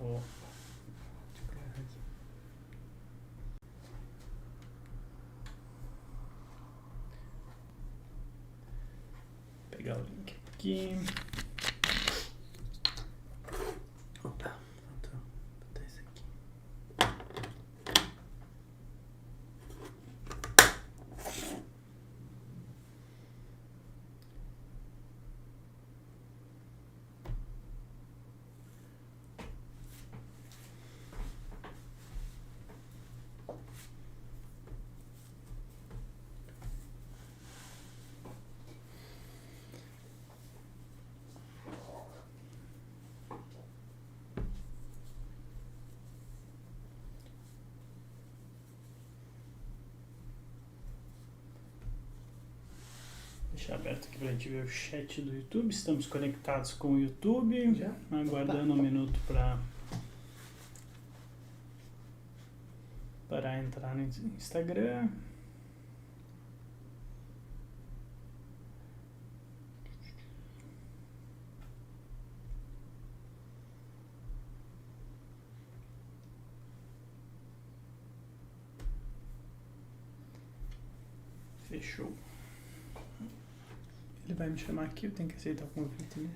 Vou pegar o link aqui. Opa, vou botar isso aqui. Deixar aberto aqui pra gente ver o chat do YouTube. Estamos conectados com o YouTube. Já? Aguardando um minuto para entrar no Instagram. Fechou. Ele vai me chamar aqui, eu tenho que aceitar o convite,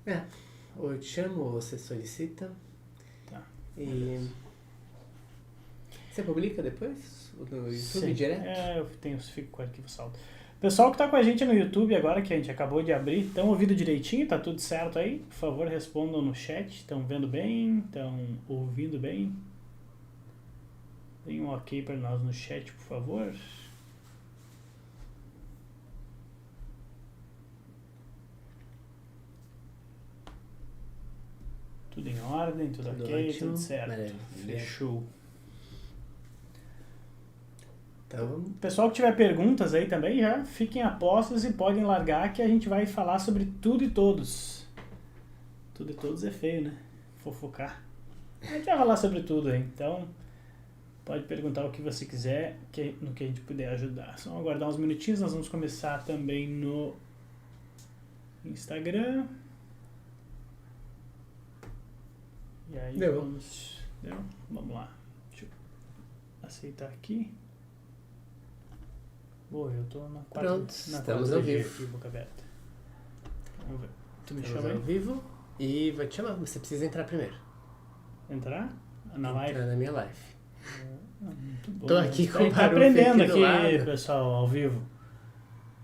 né? Ou eu te chamo, ou você solicita. Tá. E você publica depois? No YouTube Sim. direto? Eu fico com o arquivo salvo. Pessoal que tá com a gente no YouTube agora, que a gente acabou de abrir, estão ouvindo direitinho? Tá tudo certo aí? Por favor, respondam no chat. Estão vendo bem? Estão ouvindo bem? Deem um ok para nós no chat, por favor. Tudo em ordem, tudo ok, ótimo. tudo certo. Maravilha. Fechou. Então, Pessoal que tiver perguntas aí também, já fiquem a postos e podem largar que a gente vai falar sobre tudo e todos. Tudo e todos é feio, né? Fofocar. A gente vai falar sobre tudo aí, então pode perguntar o que você quiser, no que a gente puder ajudar. Só aguardar uns minutinhos, nós vamos começar também no Instagram. E aí Deu. Vamos lá. Deixa eu aceitar aqui. Eu tô na quarta. Pronto, estamos ao vivo. Aqui, boca aberta. Vamos ver. Tu me estamos chama ao aí? vivo e vou te chamar. Você precisa entrar primeiro. Entrar? Na live? Entrar na minha live. Muito bom. Tô aqui com o Tá Baruf aprendendo aqui do aqui, lado. pessoal, ao vivo.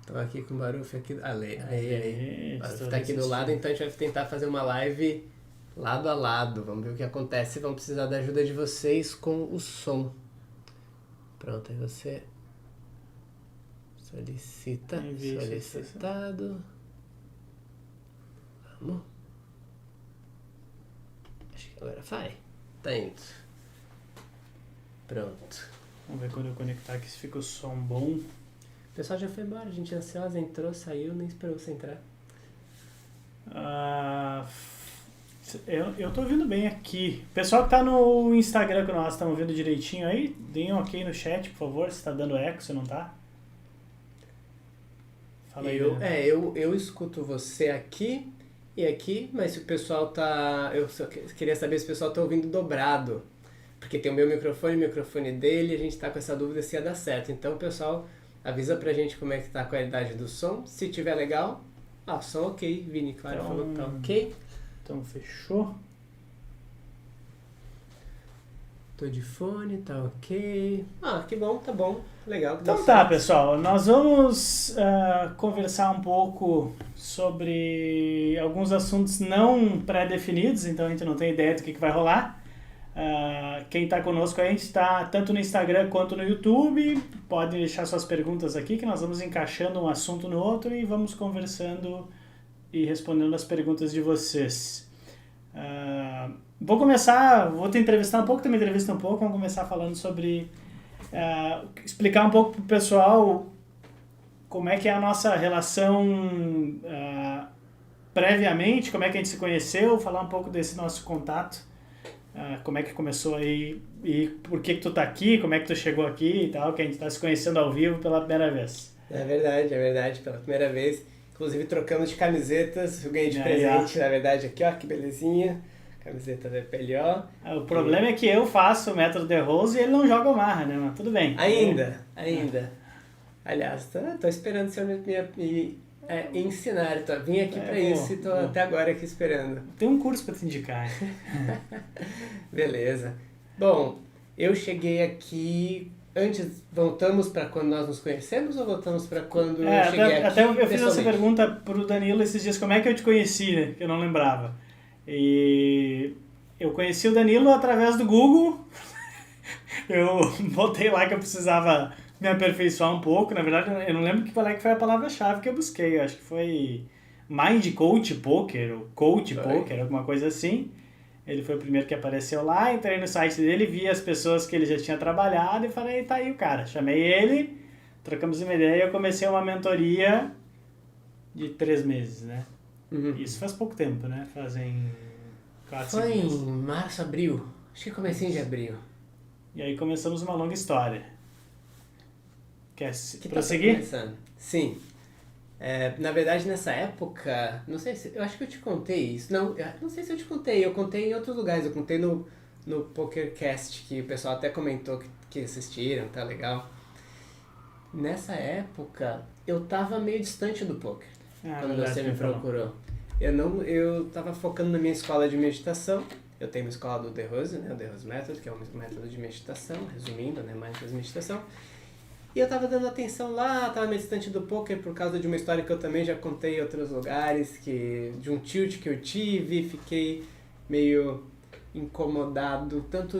Tô aqui com o Baruf aqui. Aí. O Baruf Estou tá aqui do assistindo. lado, então a gente vai tentar fazer uma live lado a lado. Vamos ver o que acontece. Vamos precisar da ajuda de vocês com o som. Pronto, aí você solicita. Envie Solicitado. Vamos. Acho que agora vai. Tá indo. Pronto. Vamos ver quando eu conectar aqui se fica o som bom. O pessoal já foi embora, a gente é ansiosa, entrou, saiu, nem esperou você entrar. Eu tô ouvindo bem aqui. Pessoal que tá no Instagram com nós, estão ouvindo direitinho aí? Deem um ok no chat, por favor, se tá dando eco, se não tá. Fala aí. Eu escuto você aqui e aqui, mas se o pessoal tá... Eu só queria saber se o pessoal tá ouvindo dobrado. Porque tem o meu microfone e o microfone dele, e a gente tá com essa dúvida se ia dar certo. Então, pessoal, avisa pra gente como é que tá a qualidade do som. Se tiver legal, som ok. Vini, claro, Então, falou que tá ok. Então, fechou. Tô de fone, tá ok. Que bom, tá bom. Legal. Então tá, pessoal, nós vamos conversar um pouco sobre alguns assuntos não pré-definidos, então a gente não tem ideia do que vai rolar. Quem está conosco, a gente está tanto no Instagram quanto no YouTube, podem deixar suas perguntas aqui que nós vamos encaixando um assunto no outro e vamos conversando e respondendo as perguntas de vocês. Vou te entrevistar um pouco, tu me entrevista um pouco, vamos começar falando sobre... explicar um pouco para o pessoal como é que é a nossa relação previamente, como é que a gente se conheceu, falar um pouco desse nosso contato. Como é que começou aí e por que tu tá aqui, como é que tu chegou aqui e tal, que a gente tá se conhecendo ao vivo pela primeira vez. É verdade, pela primeira vez. Inclusive trocamos de camisetas, eu ganhei de presente, na verdade, aqui, ó, que belezinha. Camiseta da PLO. O problema é que eu faço o método de Rose e ele não joga Omaha, né? Mas tudo bem. Ainda. Aliás, tô esperando o senhor me ensinar. Vim aqui pra isso e tô até agora aqui esperando. Tem um curso pra te indicar. Beleza. Bom, eu cheguei aqui... Antes, voltamos para quando nós nos conhecemos ou voltamos para quando eu cheguei aqui? Até eu fiz essa pergunta pro Danilo esses dias, como é que eu te conheci, né? Que eu não lembrava. E eu conheci o Danilo através do Google. Eu botei lá que eu precisava me aperfeiçoar um pouco. Na verdade, eu não lembro qual é que foi a palavra-chave que eu busquei. Eu acho que foi Mind Coach Poker, ou Coach Poker, alguma coisa assim. Ele foi o primeiro que apareceu lá, entrei no site dele, vi as pessoas que ele já tinha trabalhado e falei, tá aí o cara. Chamei ele, trocamos uma ideia e eu comecei uma mentoria de 3 meses, né? Uhum. Isso faz pouco tempo, né? Fazem 4 Foi meses. em março, abril. Acho que comecinho de abril. E aí começamos uma longa história. Quer Que prosseguir? tá começando? Sim. Na verdade, nessa época, não sei se... Eu acho que eu te contei isso. Não sei se eu te contei. Eu contei em outros lugares. Eu contei no PokerCast, que o pessoal até comentou que assistiram, tá legal. Nessa época, eu tava meio distante do poker. Quando você me procurou. Eu tava focando na minha escola de meditação. Eu tenho uma escola do The Rose, né? O The Rose Method, que é um método de meditação, resumindo, né? Mais meditação. E eu tava dando atenção lá, tava meio distante do poker por causa de uma história que eu também já contei em outros lugares, de um tilt que eu tive, fiquei meio incomodado, tanto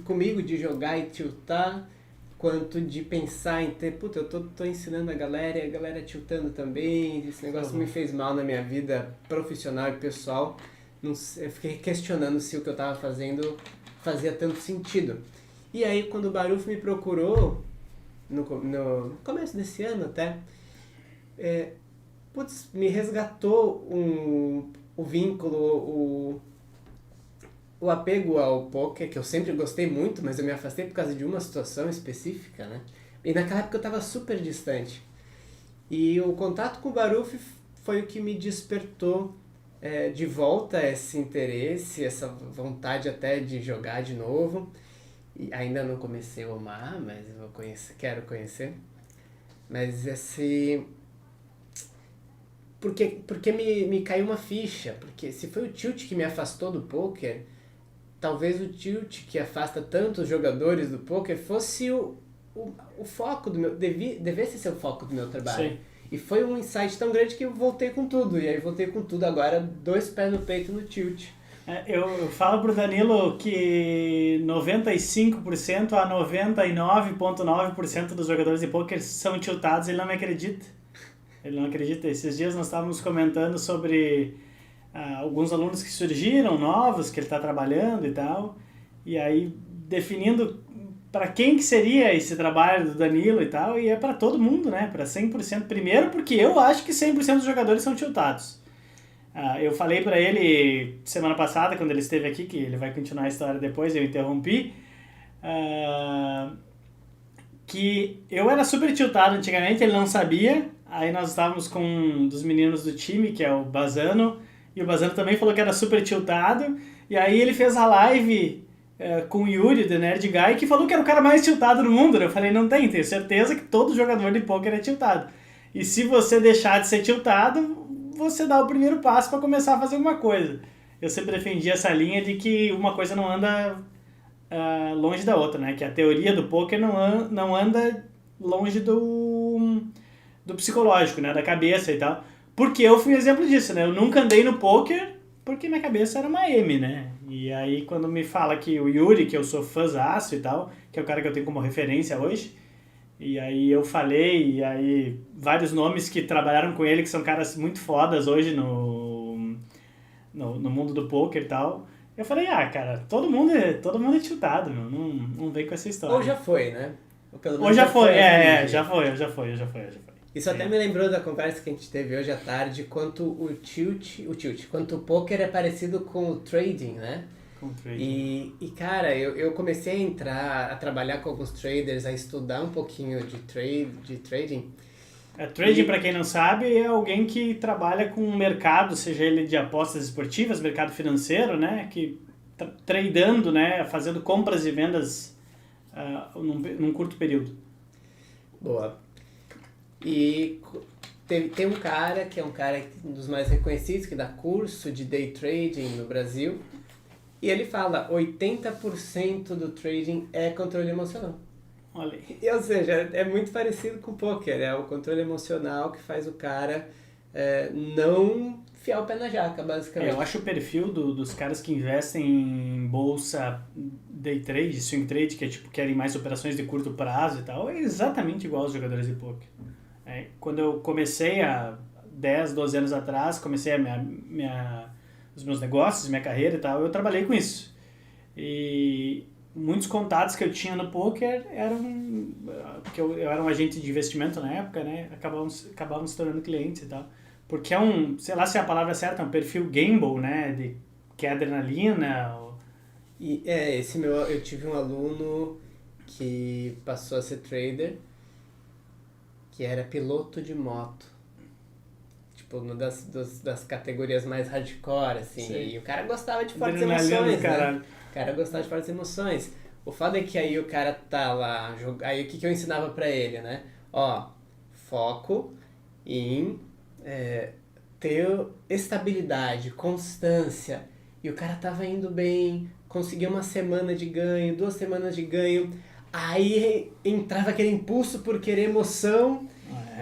comigo de jogar e tiltar, quanto de pensar em ter, eu tô ensinando a galera e a galera tiltando também, esse negócio me fez mal na minha vida profissional e pessoal, eu fiquei questionando se o que eu tava fazendo fazia tanto sentido. E aí quando o Baruf me procurou, no começo desse ano até, me resgatou o vínculo, o apego ao poker, que eu sempre gostei muito, mas eu me afastei por causa de uma situação específica, né? E naquela época eu estava super distante. E o contato com o Baruf foi o que me despertou de volta esse interesse, essa vontade até de jogar de novo. E ainda não comecei o Omaha, mas quero conhecer. Mas porque me caiu uma ficha, porque se foi o tilt que me afastou do poker, talvez o tilt que afasta tantos jogadores do poker fosse o foco do meu... devesse ser o foco do meu trabalho. Sim. E foi um insight tão grande que eu voltei com tudo. E aí voltei com tudo agora, 2 pés no peito no tilt. Eu falo pro Danilo que 95% a 99,9% dos jogadores de poker são tiltados, ele não me acredita. Ele não acredita. Esses dias nós estávamos comentando sobre alguns alunos que surgiram, novos, que ele está trabalhando e tal, e aí definindo para quem que seria esse trabalho do Danilo e tal, e é para todo mundo, né? Para 100%. Primeiro porque eu acho que 100% dos jogadores são tiltados. Eu falei pra ele semana passada, quando ele esteve aqui, que ele vai continuar a história depois, eu interrompi, que eu era super tiltado antigamente, ele não sabia, aí nós estávamos com um dos meninos do time, que é o Bazano, e o Bazano também falou que era super tiltado, e aí ele fez a live com o Yuri, do Nerd Guy, que falou que era o cara mais tiltado do mundo, né? Eu falei, não tenho certeza que todo jogador de poker é tiltado. E se você deixar de ser tiltado, você dá o primeiro passo para começar a fazer alguma coisa. Eu sempre defendi essa linha de que uma coisa não anda longe da outra, né? Que a teoria do poker não anda longe do psicológico, né? Da cabeça e tal. Porque eu fui um exemplo disso, né? Eu nunca andei no poker porque minha cabeça era uma M, né? E aí quando me fala que o Yuri, que eu sou fãzaço e tal, que é o cara que eu tenho como referência hoje, e aí eu falei, e aí vários nomes que trabalharam com ele, que são caras muito fodas hoje no mundo do poker e tal. Eu falei, cara, todo mundo é tiltado, meu. Não vem com essa história. Ou já foi, né? Ou já foi, já foi. Isso até me lembrou da conversa que a gente teve hoje à tarde, quanto quanto o poker é parecido com o trading, né? E cara, eu comecei a trabalhar com alguns traders, a estudar um pouquinho de trading, Trading, para quem não sabe, é alguém que trabalha com o mercado, seja ele de apostas esportivas, mercado financeiro, né? Que tradando, né? Fazendo compras e vendas num curto período. Boa. E tem um cara que é um dos mais reconhecidos, que dá curso de day trading no Brasil. E ele fala, 80% do trading é controle emocional. Olha aí. Ou seja, é muito parecido com o poker, é o controle emocional que faz o cara não fiar o pé na jaca, basicamente. Eu acho o perfil dos caras que investem em bolsa day trade, swing trade, que é tipo, querem mais operações de curto prazo e tal, é exatamente igual aos jogadores de poker. Quando eu comecei há 10, 12 anos atrás, comecei os meus negócios, minha carreira e tal, eu trabalhei com isso. E muitos contatos que eu tinha no poker eram, porque eu era um agente de investimento na época, né, acabavam se tornando clientes e tal. Porque sei lá se é a palavra certa, é um perfil gamble, né, que é adrenalina. E eu tive um aluno que passou a ser trader, que era piloto de moto. Tipo, uma das categorias mais hardcore, assim. Sim. E o cara gostava de fortes emoções, né? O cara gostava de fortes emoções. O fato é que aí o cara tá lá, aí o que eu ensinava pra ele, né? Foco em ter estabilidade, constância. E o cara tava indo bem, conseguia uma semana de ganho, 2 semanas de ganho. Aí entrava aquele impulso por querer emoção,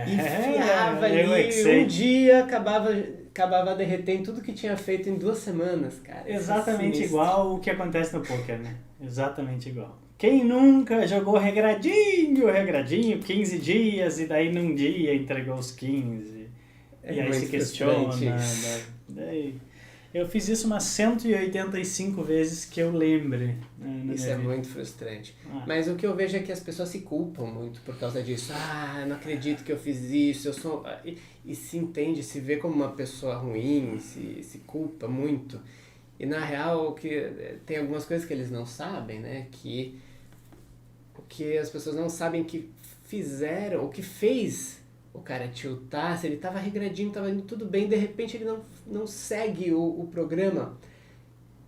enfiava ali, um dia acabava derretendo tudo que tinha feito em 2 semanas, cara. Exatamente igual o que acontece no poker, né? Exatamente igual. Quem nunca jogou regradinho, 15 dias, e daí num dia entregou os 15. E aí se questiona. Eu fiz isso umas 185 vezes que eu lembre. Isso é muito frustrante. Mas o que eu vejo é que as pessoas se culpam muito por causa disso. Eu não acredito que eu fiz isso. E se entende, se vê como uma pessoa ruim, se culpa muito. E na real, tem algumas coisas que eles não sabem, né? O que as pessoas não sabem que fizeram, o que fez o cara tiltar, se ele tava regradinho, tava indo tudo bem, de repente ele não segue o programa.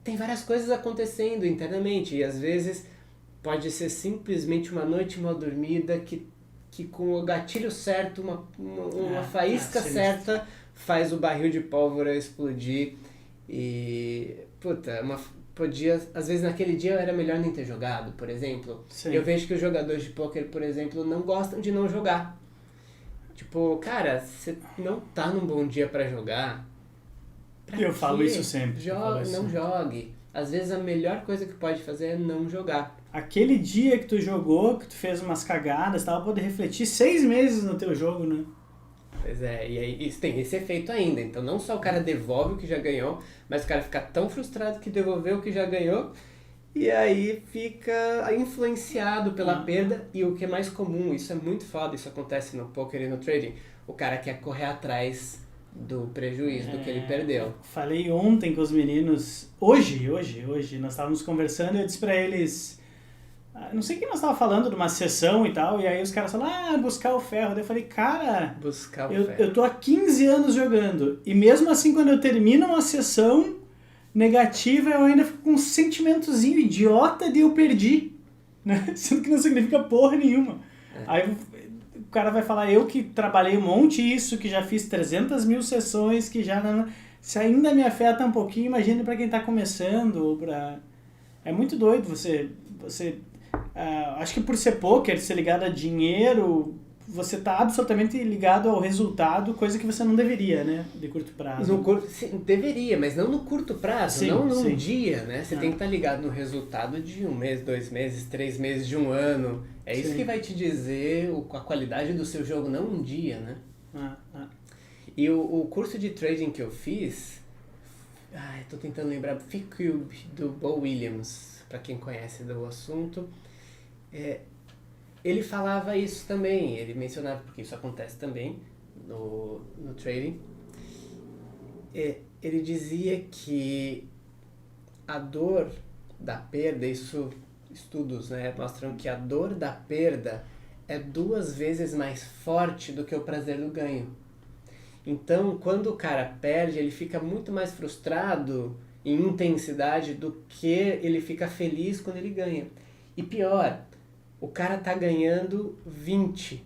Tem várias coisas acontecendo internamente, e às vezes pode ser simplesmente uma noite mal dormida que com o gatilho certo, uma faísca certa, faz o barril de pólvora explodir. E, às vezes naquele dia era melhor nem ter jogado, por exemplo. Sim. Eu vejo que os jogadores de poker, por exemplo, não gostam de não jogar. Tipo, cara, você não tá num bom dia pra jogar. Eu falo isso sempre. Não jogue. Às vezes a melhor coisa que pode fazer é não jogar. Aquele dia que tu jogou, que tu fez umas cagadas, tava pode refletir 6 meses no teu jogo, né? Pois é, e aí isso tem esse efeito ainda. Então não só o cara devolve o que já ganhou, mas o cara fica tão frustrado que devolveu o que já ganhou. E aí fica influenciado pela perda, e o que é mais comum, isso é muito foda, isso acontece no poker e no trading, o cara quer correr atrás do prejuízo, do que ele perdeu. Falei ontem com os meninos, hoje, nós estávamos conversando e eu disse pra eles, não sei o que nós estávamos falando de uma sessão e tal, e aí os caras falaram, buscar o ferro. Daí eu falei, cara, eu tô há 15 anos jogando, e mesmo assim quando eu termino uma sessão negativa, eu ainda fico com um sentimentozinho idiota de eu perdi, né? Sendo que não significa porra nenhuma. Aí o cara vai falar, eu que trabalhei um monte isso, que já fiz 300 mil sessões, que já não... Se ainda me afeta um pouquinho, imagine pra quem tá começando. É muito doido você acho que por ser poker, ser ligado a dinheiro, você tá absolutamente ligado ao resultado, coisa que você não deveria, né? De curto prazo. Sim, deveria, mas não no curto prazo, não num dia, né? Você tem que estar ligado no resultado de 1 mês, 2 meses, 3 meses, de 1 ano. É isso que vai te dizer a qualidade do seu jogo, não um dia, né? E o curso de trading que eu fiz, tô tentando lembrar, FICUB, do Bo Williams, para quem conhece do assunto, ele falava isso também, ele mencionava, porque isso acontece também no trading, ele dizia que a dor da perda, estudos, né, mostram que a dor da perda é 2 vezes mais forte do que o prazer do ganho. Então, quando o cara perde, ele fica muito mais frustrado em intensidade do que ele fica feliz quando ele ganha. E pior, o cara tá ganhando 20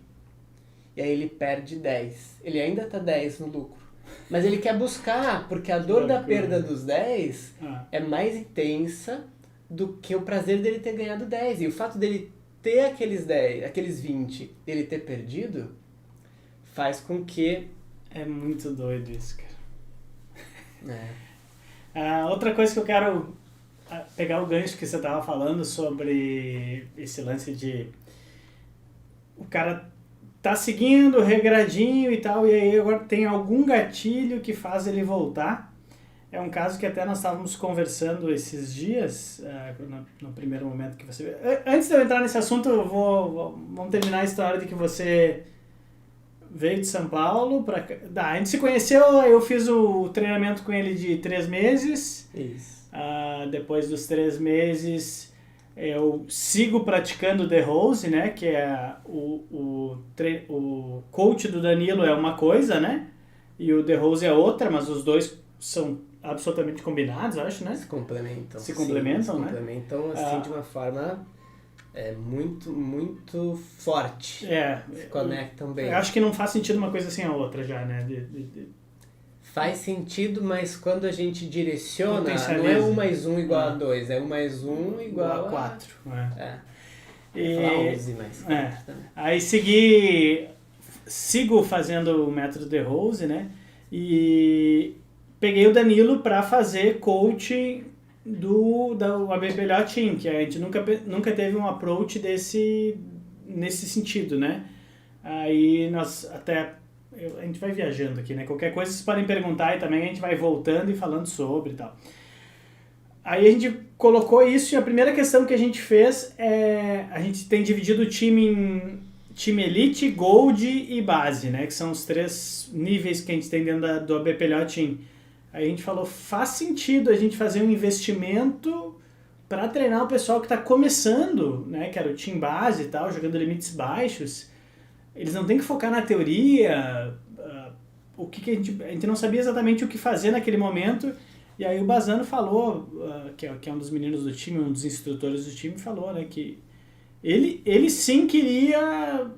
e aí ele perde 10. Ele ainda tá 10 no lucro. Mas ele quer buscar, porque a dor da perda dos 10 é mais intensa do que o prazer dele ter ganhado 10. E o fato dele ter aqueles 10, aqueles 20, ele ter perdido, faz com que... É muito doido isso, cara. É. Outra coisa que eu quero pegar o gancho que você estava falando sobre esse lance de o cara tá seguindo regradinho e tal, e aí agora tem algum gatilho que faz ele voltar. É um caso que até nós estávamos conversando esses dias, no primeiro momento que você... Antes de eu entrar nesse assunto, vamos terminar a história de que você veio de São Paulo. A gente se conheceu, eu fiz o treinamento com ele de 3 meses. Isso. Depois dos 3 meses, eu sigo praticando The Rose, né? Que é o coach do Danilo é uma coisa, né? E o The Rose é outra, mas os dois são absolutamente combinados, acho, né? Se complementam. Se complementam, né? Se complementam, assim, de uma forma muito, muito forte. Se conectam bem. Eu acho que não faz sentido uma coisa sem a outra já, né? Faz sentido, mas quando a gente direciona, não é 1 mais 1 igual a 2, é 1 mais 1 igual a 4. E... 11 mais 4 também. Aí sigo fazendo o método The Rose, né? E peguei o Danilo para fazer coaching da ABPLA Team, que a gente nunca teve um approach nesse sentido, né? Aí nós a gente vai viajando aqui, né? Qualquer coisa vocês podem perguntar e também a gente vai voltando e falando sobre e tal. Aí a gente colocou isso e a primeira questão que a gente fez a gente tem dividido o time em time Elite, Gold e Base, né? Que são os 3 níveis que a gente tem dentro do ABPLA Team. Aí a gente falou, faz sentido a gente fazer um investimento para treinar o pessoal que está começando, né? Que era o Team Base e tal, jogando limites baixos. Eles não têm que focar na teoria, o que a gente não sabia exatamente o que fazer naquele momento. E aí o Bazano falou, que é um dos meninos do time, um dos instrutores do time, falou, né, que ele sim queria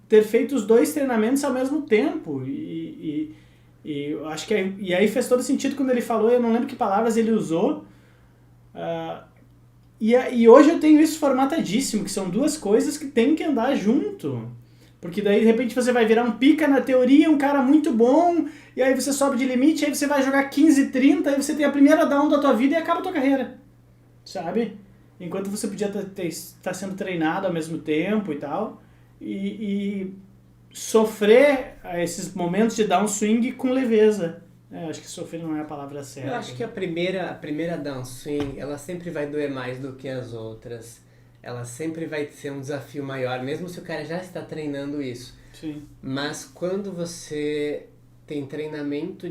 ter feito os 2 treinamentos ao mesmo tempo. E eu acho que e aí fez todo sentido quando ele falou, eu não lembro que palavras ele usou. E hoje eu tenho isso formatadíssimo, que são 2 coisas que tem que andar junto. Porque daí, de repente, você vai virar um pica na teoria, um cara muito bom, e aí você sobe de limite, aí você vai jogar 15, 30, aí você tem a primeira down da tua vida e acaba a tua carreira, sabe? Enquanto você podia estar sendo treinado ao mesmo tempo e tal, e sofrer esses momentos de downswing com leveza. Acho que sofrer não é a palavra certa. Eu acho que a primeira downswing, ela sempre vai doer mais do que as outras. Ela sempre vai ser um desafio maior, mesmo se o cara já está treinando isso. Sim. Mas quando você tem treinamento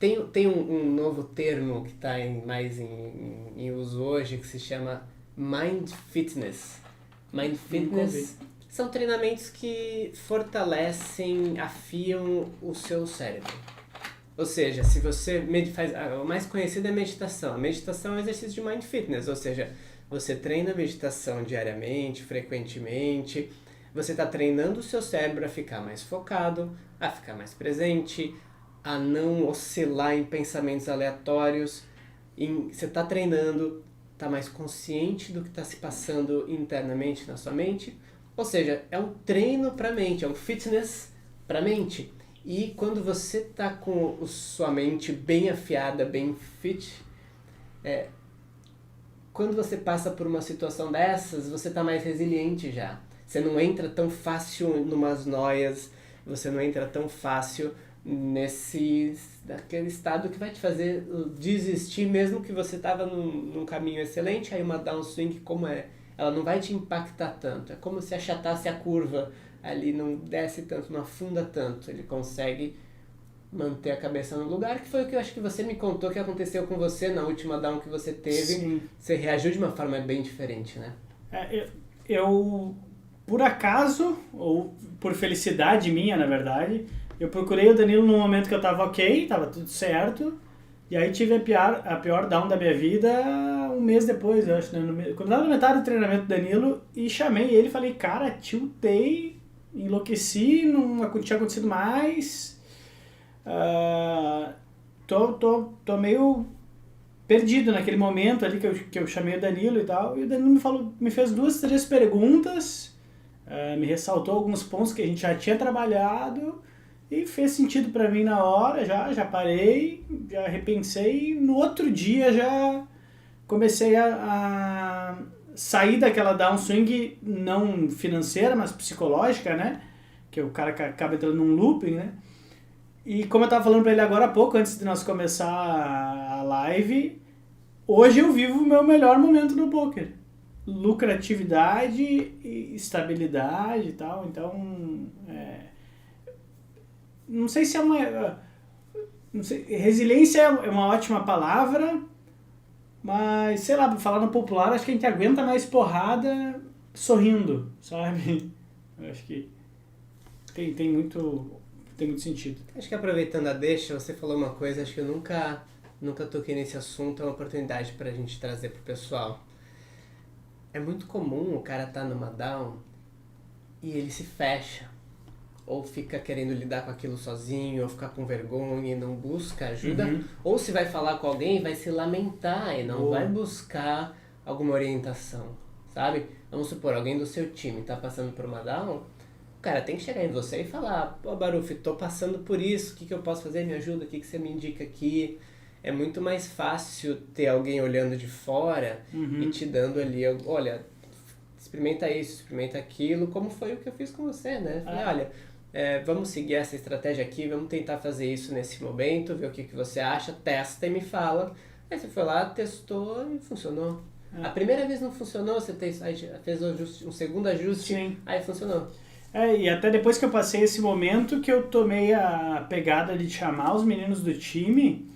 Tem um novo termo que está mais em uso hoje, que se chama Mind Fitness. Mind Fitness são treinamentos que fortalecem, afiam o seu cérebro. Ou seja, se você faz... O mais conhecido é a meditação. A meditação é um exercício de Mind Fitness, ou seja... Você treina a meditação diariamente, frequentemente, você está treinando o seu cérebro a ficar mais focado, a ficar mais presente, a não oscilar em pensamentos aleatórios. Você está treinando, está mais consciente do que está se passando internamente na sua mente. Ou seja, é um treino para a mente, é um fitness para a mente. E quando você está com sua mente bem afiada, bem fit, quando você passa por uma situação dessas, você está mais resiliente já. Você não entra tão fácil numas noias, você não entra tão fácil naquele estado que vai te fazer desistir, mesmo que você estava num caminho excelente, aí uma downswing ela não vai te impactar tanto. É como se achatasse a curva ali, não desce tanto, não afunda tanto. Ele consegue manter a cabeça no lugar, que foi o que eu acho que você me contou que aconteceu com você na última down que você teve. Sim. Você reagiu de uma forma bem diferente, né? por acaso, ou por felicidade minha, na verdade, eu procurei o Danilo no momento que eu tava ok, tava tudo certo, e aí tive a pior down da minha vida um mês depois, eu acho, né? Quando eu tava na metade do treinamento do Danilo, e chamei ele e falei, cara, tiltei, enlouqueci, não tinha acontecido mais, tô meio perdido naquele momento ali que eu chamei o Danilo e tal, e o Danilo me fez 2, 3 perguntas, me ressaltou alguns pontos que a gente já tinha trabalhado e fez sentido pra mim na hora, já parei, já repensei, no outro dia já comecei a sair daquela downswing não financeira, mas psicológica, né? Que o cara acaba entrando num looping, né? E como eu tava falando pra ele agora há pouco, antes de nós começar a live, hoje eu vivo o meu melhor momento no poker. Lucratividade, estabilidade e tal, então... não sei se é uma... Não sei, resiliência é uma ótima palavra, mas, sei lá, pra falar no popular, acho que a gente aguenta mais porrada sorrindo, sabe? Eu acho que tem muito sentido. Acho que aproveitando a deixa, você falou uma coisa, acho que eu nunca toquei nesse assunto, é uma oportunidade pra gente trazer pro pessoal. É muito comum o cara tá numa down e ele se fecha, ou fica querendo lidar com aquilo sozinho, ou ficar com vergonha e não busca ajuda, ou se vai falar com alguém, vai se lamentar e não vai buscar alguma orientação, sabe? Vamos supor, alguém do seu time tá passando por uma down, o cara tem que chegar em você e falar, pô, Baruf, tô passando por isso, o que eu posso fazer? Me ajuda, o que você me indica aqui? É muito mais fácil ter alguém olhando de fora e te dando ali, olha, experimenta isso, experimenta aquilo, como foi o que eu fiz com você, né? Falei, olha, vamos seguir essa estratégia aqui, vamos tentar fazer isso nesse momento, ver o que você acha, testa e me fala. Aí você foi lá, testou e funcionou. A primeira vez não funcionou, você fez um segundo ajuste, sim, aí funcionou. E até depois que eu passei esse momento que eu tomei a pegada de chamar os meninos do time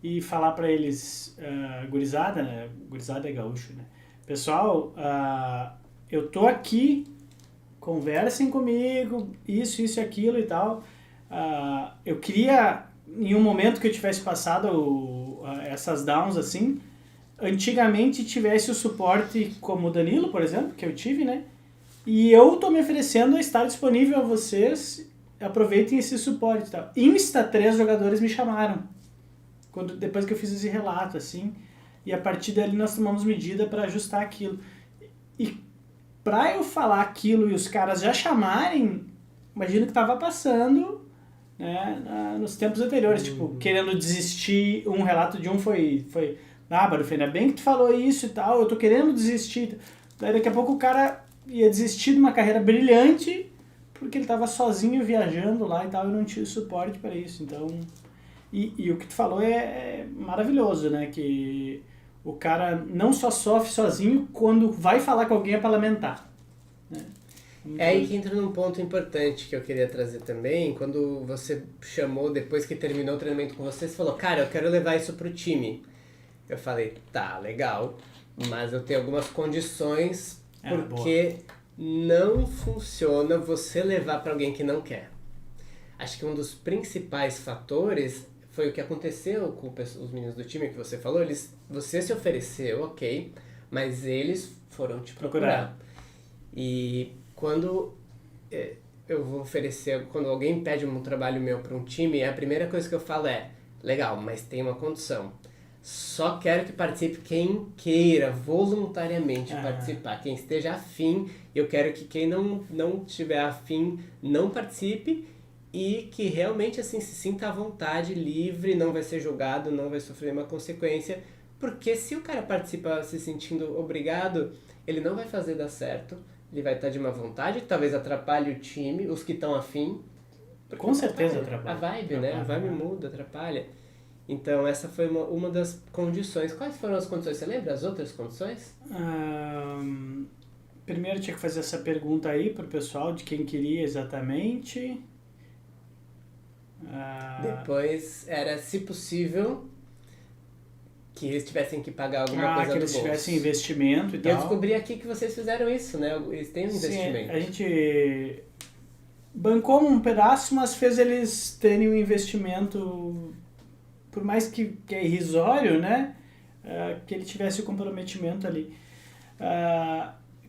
e falar pra eles, gurizada, né? Gurizada é gaúcho, né? Pessoal, eu tô aqui, conversem comigo, isso e aquilo e tal. Eu queria, em um momento que eu tivesse passado essas downs assim, antigamente tivesse o suporte como o Danilo, por exemplo, que eu tive, né? E eu tô me oferecendo a estar disponível a vocês, aproveitem esse suporte e tal. Insta 3 jogadores me chamaram, depois que eu fiz esse relato, assim, e a partir dali nós tomamos medida para ajustar aquilo. E pra eu falar aquilo e os caras já chamarem, imagino que tava passando, né, nos tempos anteriores, tipo, querendo desistir. Um relato de um foi Baruf, ainda bem que tu falou isso e tal, eu tô querendo desistir. Daí daqui a pouco o cara ia desistir de uma carreira brilhante porque ele tava sozinho viajando lá e tal, e não tinha suporte para isso. Então, e o que tu falou é maravilhoso, né, que o cara não só sofre sozinho, quando vai falar com alguém é pra lamentar, né? É aí que entra num ponto importante que eu queria trazer também. Quando você chamou, depois que terminou o treinamento com você falou, cara, eu quero levar isso pro time. Eu falei, tá, legal, mas eu tenho algumas condições, porque não funciona você levar pra alguém que não quer. Acho que um dos principais fatores foi o que aconteceu com os meninos do time que você falou. Você se ofereceu, ok, mas eles foram te procurar. E quando eu vou oferecer, quando alguém pede um trabalho meu para um time, a primeira coisa que eu falo é, legal, mas tem uma condição. Só quero que participe quem queira voluntariamente participar, quem esteja afim. Eu quero que quem não estiver afim não participe e que realmente assim se sinta à vontade, livre, não vai ser julgado, não vai sofrer uma consequência. Porque se o cara participa se sentindo obrigado, ele não vai fazer dar certo, ele vai estar de má vontade, talvez atrapalhe o time, os que estão afim. Com certeza atrapalha. A vibe, né? A vibe muda, atrapalha. Então, essa foi uma das condições. Quais foram as condições? Você lembra as outras condições? Primeiro tinha que fazer essa pergunta aí pro pessoal de quem queria exatamente. Depois era, se possível, que eles tivessem que pagar alguma coisa que do eles bolso. tivessem investimento e E tal. eu descobri aqui que vocês fizeram isso, né? Eles têm um investimento. Sim, a gente bancou um pedaço, mas fez eles terem um investimento, por mais que é irrisório, né? Que ele tivesse o comprometimento ali.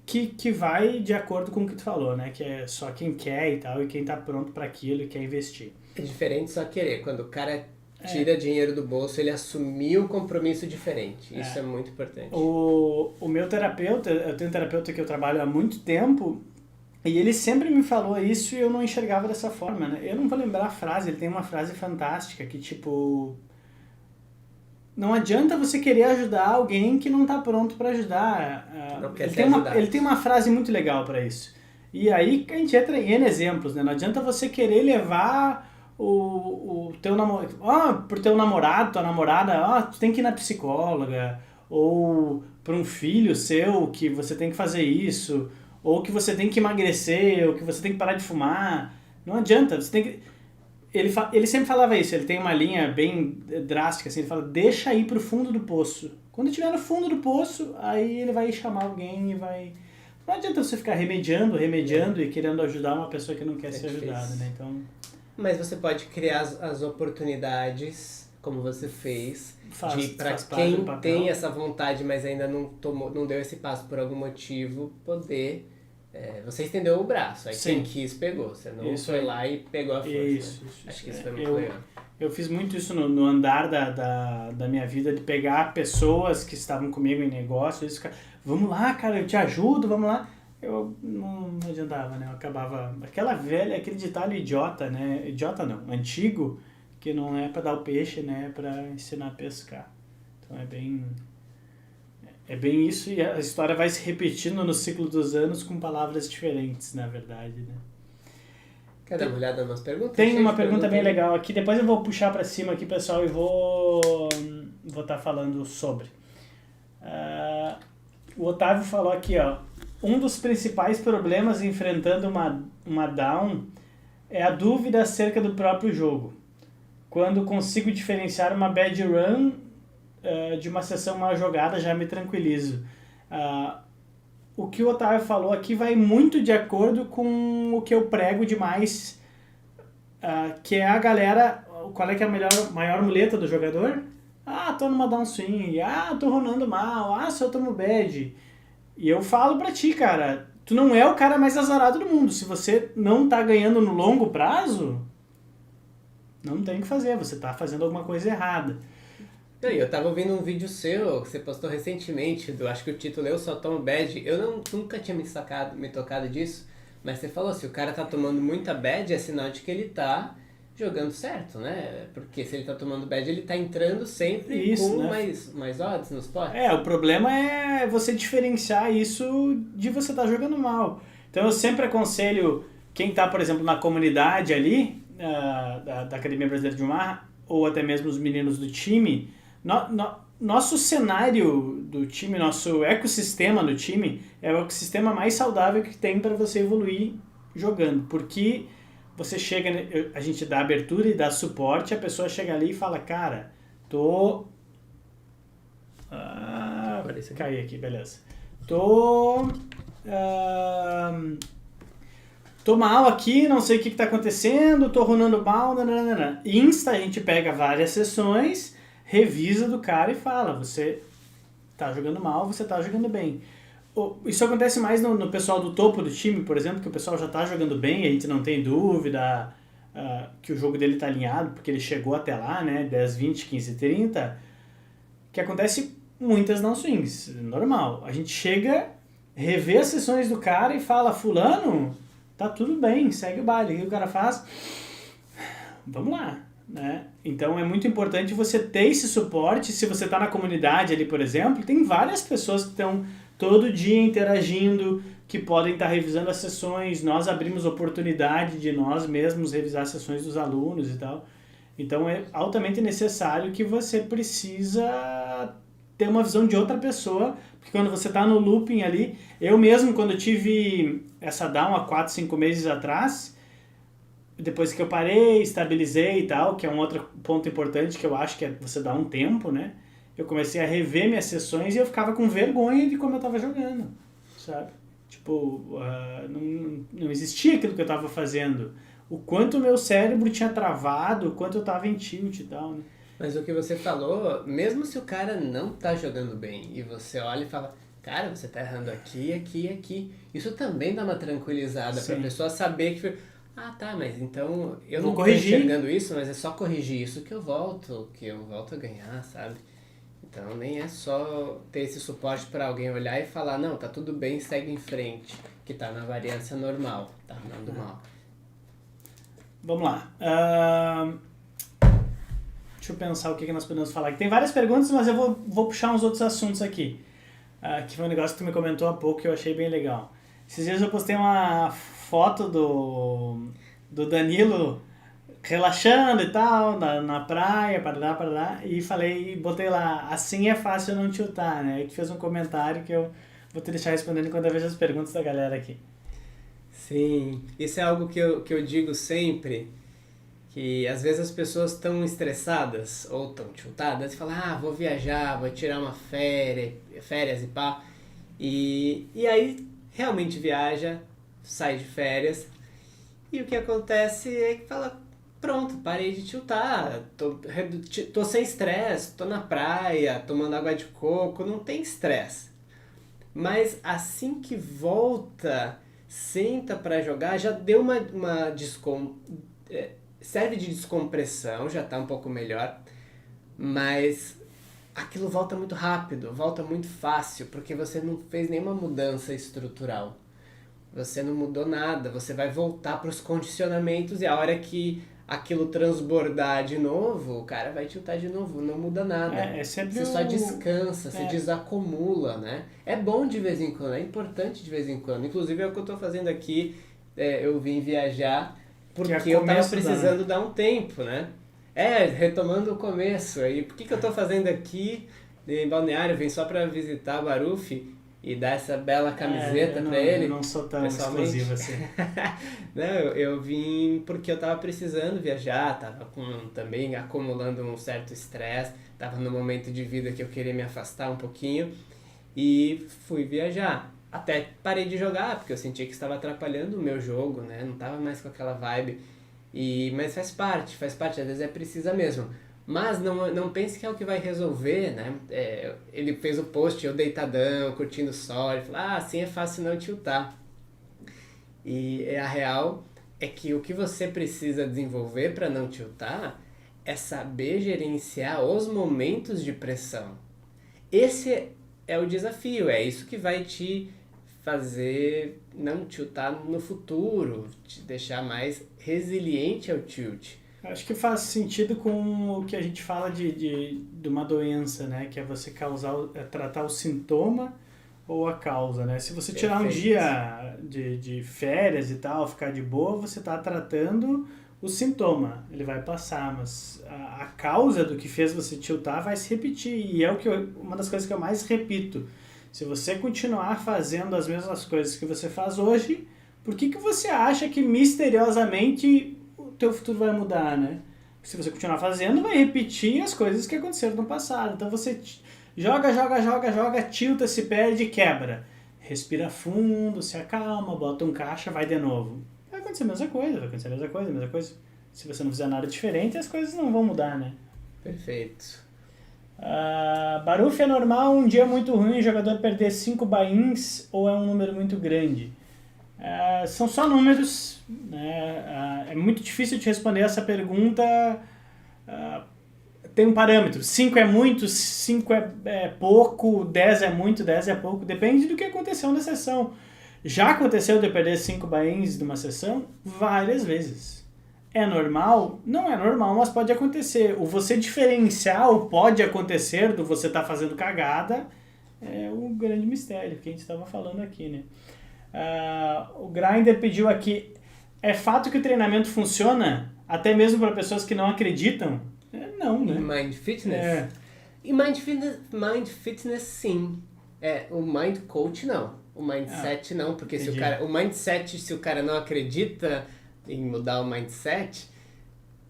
Que vai de acordo com o que tu falou, né? Que é só quem quer e tal, e quem tá pronto para aquilo e quer investir. É diferente só querer. Quando o cara tira dinheiro do bolso, ele assumiu um compromisso diferente. Isso é muito importante. O meu terapeuta, eu tenho um terapeuta que eu trabalho há muito tempo, e ele sempre me falou isso e eu não enxergava dessa forma, né? Eu não vou lembrar a frase, ele tem uma frase fantástica que tipo... Não adianta você querer ajudar alguém que não tá pronto para ajudar. Não quer ser ajudado. Ele tem uma frase muito legal para isso. E aí a gente entra em N exemplos, né? Não adianta você querer levar o teu namorado... pro teu namorado, tua namorada, tu tem que ir na psicóloga. Ou para um filho seu que você tem que fazer isso. Ou que você tem que emagrecer, ou que você tem que parar de fumar. Não adianta, você tem que... Ele sempre falava isso, ele tem uma linha bem drástica, assim, ele fala, deixa ir pro fundo do poço. Quando estiver no fundo do poço, aí ele vai chamar alguém e vai... Não adianta você ficar remediando e querendo ajudar uma pessoa que não quer ser ajudada, né? Então... Mas você pode criar as oportunidades, como você fez, para quem tem essa vontade, mas ainda não deu esse passo por algum motivo, poder... você estendeu o braço, aí quem quis pegou, você não foi lá e pegou a força. Isso. Acho que isso foi muito legal. Eu fiz muito isso no andar da minha vida, de pegar pessoas que estavam comigo em negócios, vamos lá, cara, eu te ajudo, vamos lá. Eu não adiantava, né? Eu acabava... Aquele ditado idiota, né? Idiota não, antigo, que não é pra dar o peixe, né? É pra ensinar a pescar. Então é bem isso, e a história vai se repetindo no ciclo dos anos com palavras diferentes, na verdade, né? Quer dar uma olhada nas perguntas? Tem uma pergunta bem legal aqui, depois eu vou puxar pra cima aqui, pessoal, e vou estar falando sobre. O Otávio falou aqui, ó, um dos principais problemas enfrentando uma down é a dúvida acerca do próprio jogo. Quando consigo diferenciar uma bad run de uma sessão mal jogada, já me tranquilizo. O que o Otávio falou aqui vai muito de acordo com o que eu prego demais, que é a galera... Qual é que é a maior muleta do jogador? Tô numa downswing, tô runando mal, só tomo bad. E eu falo pra ti, cara, tu não é o cara mais azarado do mundo. Se você não tá ganhando no longo prazo, não tem o que fazer, você tá fazendo alguma coisa errada. Eu tava ouvindo um vídeo seu que você postou recentemente, acho que o título Eu Só Tomo Bad. Eu nunca tinha me tocado disso, mas você falou, se o cara tá tomando muita bad, é sinal de que ele tá jogando certo, né? Porque se ele tá tomando bad, ele tá entrando sempre com, né, mais odds nos potes. O problema é você diferenciar isso de você tá jogando mal. Então eu sempre aconselho quem tá, por exemplo, na comunidade ali, da Academia Brasileira de Omaha, ou até mesmo os meninos do time, nosso cenário do time, nosso ecossistema do time é o ecossistema mais saudável que tem para você evoluir jogando, porque você chega, a gente dá abertura e dá suporte, a pessoa chega ali e fala, cara, caí aqui, beleza. Tô mal aqui, não sei o que tá acontecendo, tô runando mal, nananana. Insta, a gente pega várias sessões, revisa do cara e fala, você tá jogando mal, você tá jogando bem. Isso acontece mais no pessoal do topo do time, por exemplo, que o pessoal já tá jogando bem, a gente não tem dúvida que o jogo dele tá alinhado, porque ele chegou até lá, né, 10, 20, 15, 30, que acontece muitas downswings, normal. A gente chega, revê as sessões do cara e fala, fulano, tá tudo bem, segue o baile. O que o cara faz? Vamos lá, né? Então é muito importante você ter esse suporte. Se você tá na comunidade ali, por exemplo, tem várias pessoas que estão todo dia interagindo, que podem estar revisando as sessões. Nós abrimos oportunidade de nós mesmos revisar as sessões dos alunos e tal. Então é altamente necessário que você precisa ter uma visão de outra pessoa, porque quando você está no looping ali, eu mesmo quando tive essa down há 4, 5 meses atrás, depois que eu parei, estabilizei e tal, que é um outro ponto importante que eu acho que é você dar um tempo, né? eu comecei a rever minhas sessões e eu ficava com vergonha de como eu tava jogando, sabe? Tipo, não existia aquilo que eu tava fazendo. O quanto o meu cérebro tinha travado, o quanto eu tava em tilt e tal, né? Mas o que você falou, mesmo se o cara não tá jogando bem e você olha e fala, cara, você tá errando aqui, aqui, aqui, isso também dá uma tranquilizada pra pessoa saber que, tá, mas então eu não tô enxergando isso, mas é só corrigir isso que eu volto a ganhar, sabe? Então nem é só ter esse suporte pra alguém olhar e falar, não, tá tudo bem, segue em frente, que tá na variância normal, tá andando mal. Vamos lá. Deixa eu pensar o que nós podemos falar. Tem várias perguntas, mas eu vou puxar uns outros assuntos aqui. Que foi um negócio que tu me comentou há pouco que eu achei bem legal. Esses dias eu postei uma foto do Danilo relaxando e tal, na praia, para lá, e botei lá, assim é fácil não tiltar, né? E tu fez um comentário que eu vou te deixar respondendo quando eu vejo as perguntas da galera aqui. Sim, isso é algo que eu digo sempre, que às vezes as pessoas estão estressadas ou estão tiltadas e falam, vou viajar, vou tirar uma férias e pá. E aí realmente viaja, sai de férias e o que acontece é que fala, pronto, parei de tiltar, tô sem estresse, tô na praia, tomando água de coco, não tem estresse. Mas assim que volta, senta pra jogar, já deu uma serve de descompressão, já tá um pouco melhor, mas aquilo volta muito rápido, volta muito fácil, porque você não fez nenhuma mudança estrutural. Você não mudou nada, você vai voltar para os condicionamentos e a hora que aquilo transbordar de novo, o cara vai tiltar de novo, não muda nada. Você só descansa, se desacumula, né? É bom de vez em quando, é importante de vez em quando. Inclusive é o que eu tô fazendo aqui, eu vim viajar porque eu tava precisando dar um tempo, né? Retomando o começo. Aí, por que eu tô fazendo aqui em Balneário? Vim só para visitar Barufi e dar essa bela camiseta para ele. Eu não sou tão exclusivo assim. Não, eu vim porque eu tava precisando viajar, tava também acumulando um certo estresse, tava no momento de vida que eu queria me afastar um pouquinho e fui viajar. Até parei de jogar, porque eu sentia que estava atrapalhando o meu jogo, né? Não tava mais com aquela vibe. Mas faz parte, às vezes é precisa mesmo. Mas não pense que é o que vai resolver, né? Ele fez o post, eu deitadão, curtindo o sol, ele falou, assim é fácil não tiltar. E a real é que o que você precisa desenvolver para não tiltar é saber gerenciar os momentos de pressão. Esse é o desafio, é isso que vai te fazer não tiltar no futuro, te deixar mais resiliente ao tilt. Acho que faz sentido com o que a gente fala de uma doença, né? Que é você tratar o sintoma ou a causa, né? Se você tirar um dia de férias e tal, ficar de boa, você está tratando o sintoma, ele vai passar, mas a causa do que fez você tiltar vai se repetir, e é uma das coisas que eu mais repito. Se você continuar fazendo as mesmas coisas que você faz hoje, por que você acha que misteriosamente o teu futuro vai mudar, né? Se você continuar fazendo, vai repetir as coisas que aconteceram no passado. Então você joga, tilta, se perde, quebra. Respira fundo, se acalma, bota um caixa, vai de novo. Vai acontecer a mesma coisa. Se você não fizer nada diferente, as coisas não vão mudar, né? Perfeito. Barufi, é normal um dia muito ruim o jogador perder 5 buy-ins ou é um número muito grande? São só números, né? É muito difícil de responder essa pergunta. Tem um parâmetro, 5 é muito, 5 é pouco, 10 é muito, 10 é pouco, depende do que aconteceu na sessão. Já aconteceu de eu perder 5 buy-ins de uma sessão várias vezes. É normal? Não é normal, mas pode acontecer. O você diferenciar o pode acontecer do você estar fazendo cagada é o grande mistério que a gente estava falando aqui, né? O Grindr pediu aqui, é fato que o treinamento funciona até mesmo para pessoas que não acreditam? Não, né? Mind Fitness? E Mind Fitness sim. O Mind Coach não. O Mindset não, porque o Mindset, se o cara não acredita em mudar o mindset,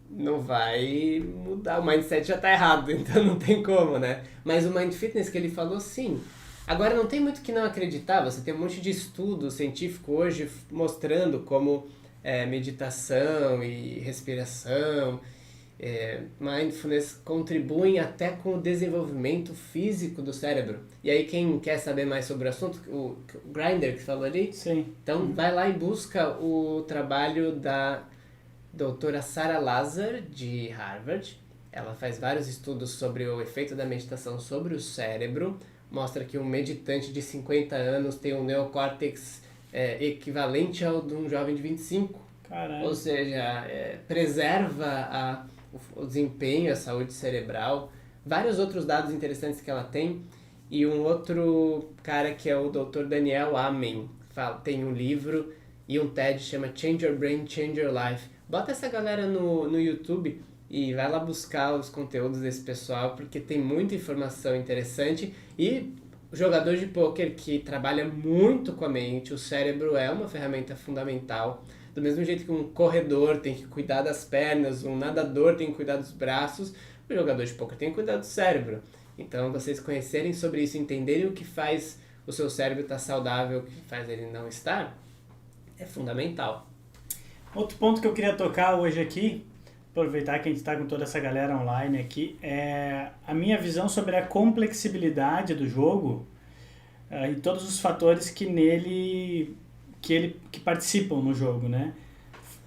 não vai mudar, o mindset já tá errado, então não tem como, né? Mas o Mind Fitness que ele falou, sim. Agora não tem muito que não acreditar, você tem um monte de estudo científico hoje mostrando como meditação e respiração, mindfulness contribuem até com o desenvolvimento físico do cérebro. E aí quem quer saber mais sobre o assunto, o Grinder que falou ali, Sim. então vai lá e busca o trabalho da doutora Sarah Lazar, de Harvard. Ela faz vários estudos sobre o efeito da meditação sobre o cérebro. Mostra que um meditante de 50 anos tem um neocórtex equivalente ao de um jovem de 25. Caralho. Ou seja, preserva o desempenho, a saúde cerebral. Vários outros dados interessantes que ela tem. E um outro cara que é o Dr. Daniel Amen. Tem um livro e um TED chama Change Your Brain, Change Your Life. Bota essa galera no YouTube e vai lá buscar os conteúdos desse pessoal, porque tem muita informação interessante. E o jogador de pôquer que trabalha muito com a mente, o cérebro é uma ferramenta fundamental. Do mesmo jeito que um corredor tem que cuidar das pernas, um nadador tem que cuidar dos braços, o jogador de pôquer tem que cuidar do cérebro. Então, vocês conhecerem sobre isso, entenderem o que faz o seu cérebro estar saudável, o que faz ele não estar, é fundamental. Outro ponto que eu queria tocar hoje aqui, aproveitar que a gente está com toda essa galera online aqui, é a minha visão sobre a complexibilidade do jogo e todos os fatores que participam no jogo, né?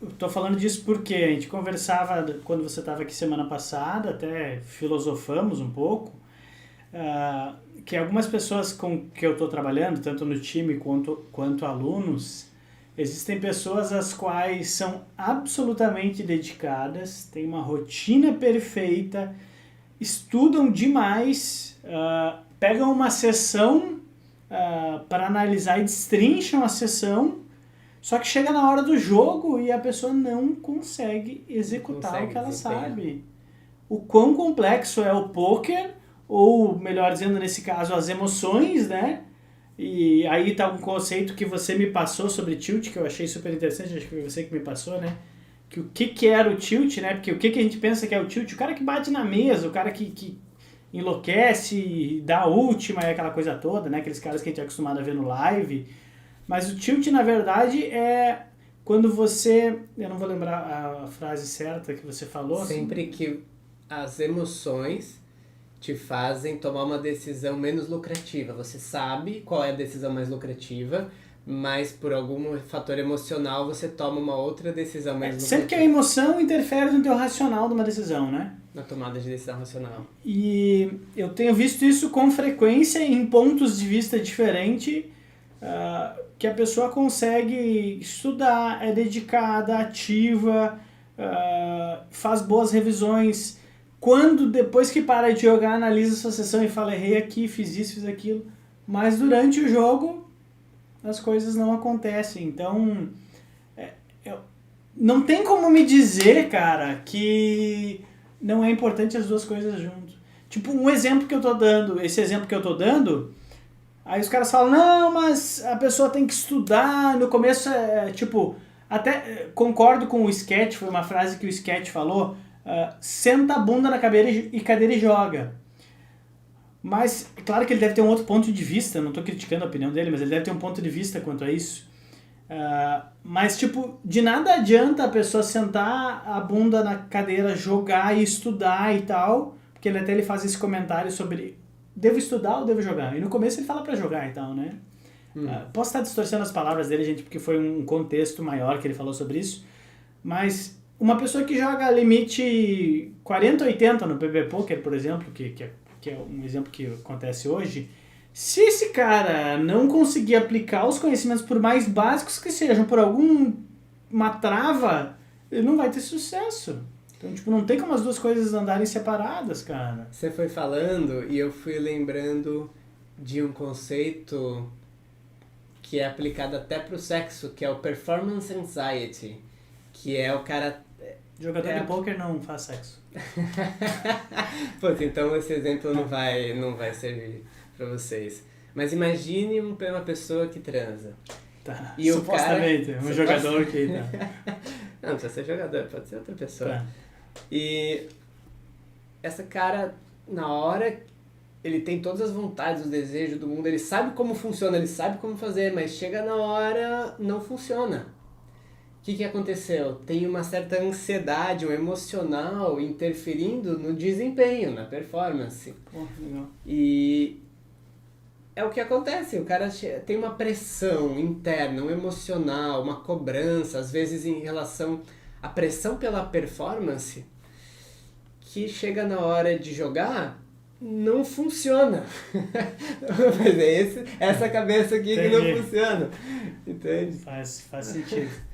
Estou falando disso porque a gente conversava quando você estava aqui semana passada, até filosofamos um pouco, que algumas pessoas com que eu estou trabalhando, tanto no time quanto alunos, existem pessoas as quais são absolutamente dedicadas, têm uma rotina perfeita, estudam demais, pegam uma sessão para analisar e destrincham a sessão, só que chega na hora do jogo e a pessoa não consegue executar o que ela sabe. O quão complexo é o poker, ou melhor dizendo, nesse caso, as emoções, né? E aí tá um conceito que você me passou sobre tilt, que eu achei super interessante, acho que foi você que me passou, né? Que o que era o tilt, né? Porque o que a gente pensa que é o tilt? O cara que bate na mesa, o cara que enlouquece, dá a última e aquela coisa toda, né? Aqueles caras que a gente é acostumado a ver no live. Mas o tilt, na verdade, é quando você... Eu não vou lembrar a frase certa que você falou. Sempre assim, que as emoções te fazem tomar uma decisão menos lucrativa. Você sabe qual é a decisão mais lucrativa, mas por algum fator emocional você toma uma outra decisão mais lucrativa. Sempre que a emoção interfere no teu racional de uma decisão, né? Na tomada de decisão racional. E eu tenho visto isso com frequência em pontos de vista diferentes, que a pessoa consegue estudar, é dedicada, ativa, faz boas revisões. Quando, depois que para de jogar, analisa sua sessão e fala, errei aqui, fiz isso, fiz aquilo. Mas durante o jogo, as coisas não acontecem. Então, não tem como me dizer, cara, que não é importante as duas coisas junto. Tipo, um exemplo que eu tô dando, esse exemplo que eu tô dando, aí os caras falam, não, mas a pessoa tem que estudar, no começo até concordo com o Sketch, foi uma frase que o Sketch falou, senta a bunda na cadeira e joga. Mas, claro que ele deve ter um outro ponto de vista, não estou criticando a opinião dele, mas ele deve ter um ponto de vista quanto a isso. Mas, de nada adianta a pessoa sentar a bunda na cadeira, jogar e estudar e tal, porque ele faz esse comentário sobre devo estudar ou devo jogar? E no começo ele fala pra jogar e tal, né? Posso estar distorcendo as palavras dele, gente, porque foi um contexto maior que ele falou sobre isso, mas uma pessoa que joga limite 40-80 no PB Poker, por exemplo, que é um exemplo que acontece hoje, se esse cara não conseguir aplicar os conhecimentos, por mais básicos que sejam, por alguma trava, ele não vai ter sucesso. Então, não tem como as duas coisas andarem separadas, cara. Você foi falando e eu fui lembrando de um conceito que é aplicado até pro sexo, que é o performance anxiety, que é o cara... Jogador de poker não faz sexo. Putz, então esse exemplo não vai servir pra vocês. Mas imagine uma pessoa que transa. Tá, e supostamente, o cara, um jogador que... Tá. Não precisa ser jogador, pode ser outra pessoa. Tá. E essa cara, na hora, ele tem todas as vontades, os desejos do mundo, ele sabe como funciona, ele sabe como fazer, mas chega na hora, não funciona. O que aconteceu? Tem uma certa ansiedade, um emocional interferindo no desempenho, na performance. Legal. E é o que acontece, o cara tem uma pressão interna, um emocional, uma cobrança, às vezes em relação à pressão pela performance, que chega na hora de jogar, não funciona. Mas é essa cabeça aqui que não funciona. Entende? Faz sentido.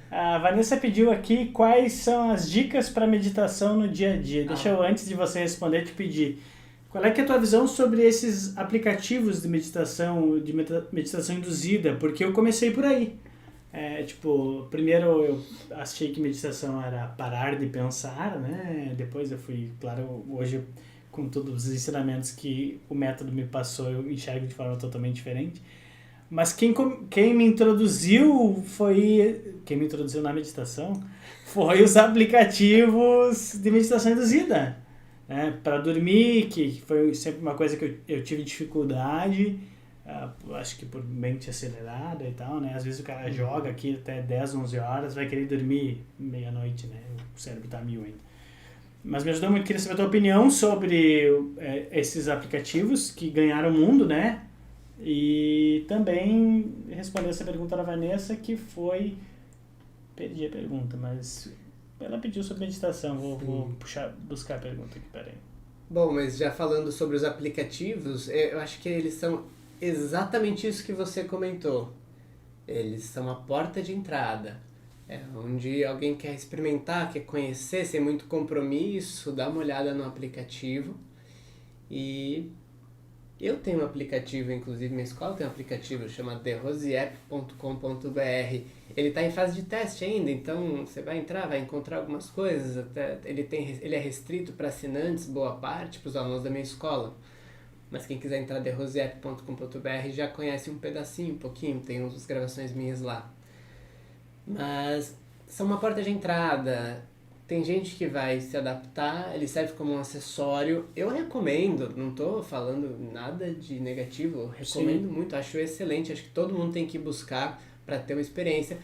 A Vanessa pediu aqui quais são as dicas para meditação no dia a dia. Deixa eu, antes de você responder, te pedir. Qual é que é a tua visão sobre esses aplicativos de meditação induzida? Porque eu comecei por aí. Primeiro eu achei que meditação era parar de pensar, né? Depois eu fui, claro, hoje com todos os ensinamentos que o método me passou, eu enxergo de forma totalmente diferente. Mas quem me introduziu na meditação foi os aplicativos de meditação induzida, né? Para dormir, que foi sempre uma coisa que eu tive dificuldade, acho que por mente acelerada e tal, né? Às vezes o cara joga aqui até 10, 11 horas, vai querer dormir meia-noite, né? O cérebro tá mil ainda. Mas me ajudou muito, queria saber a tua opinião sobre esses aplicativos que ganharam o mundo, né? E também responder essa pergunta da Vanessa, que foi... Perdi a pergunta, mas ela pediu sobre meditação. Vou buscar a pergunta aqui, peraí. Bom, mas já falando sobre os aplicativos, eu acho que eles são exatamente isso que você comentou. Eles são a porta de entrada. Onde alguém quer experimentar, quer conhecer, sem muito compromisso, dá uma olhada no aplicativo. E eu tenho um aplicativo, inclusive minha escola tem um aplicativo chamado therosieapp.com.br. Ele está em fase de teste ainda, então você vai entrar, vai encontrar algumas coisas. Até ele é restrito para assinantes, boa parte, para os alunos da minha escola. Mas quem quiser entrar therosieapp.com.br já conhece um pedacinho, um pouquinho, tem umas gravações minhas lá. Mas são uma porta de entrada. Tem gente que vai se adaptar, ele serve como um acessório. Eu recomendo, não estou falando nada de negativo, eu recomendo muito, acho excelente, acho que todo mundo tem que buscar para ter uma experiência.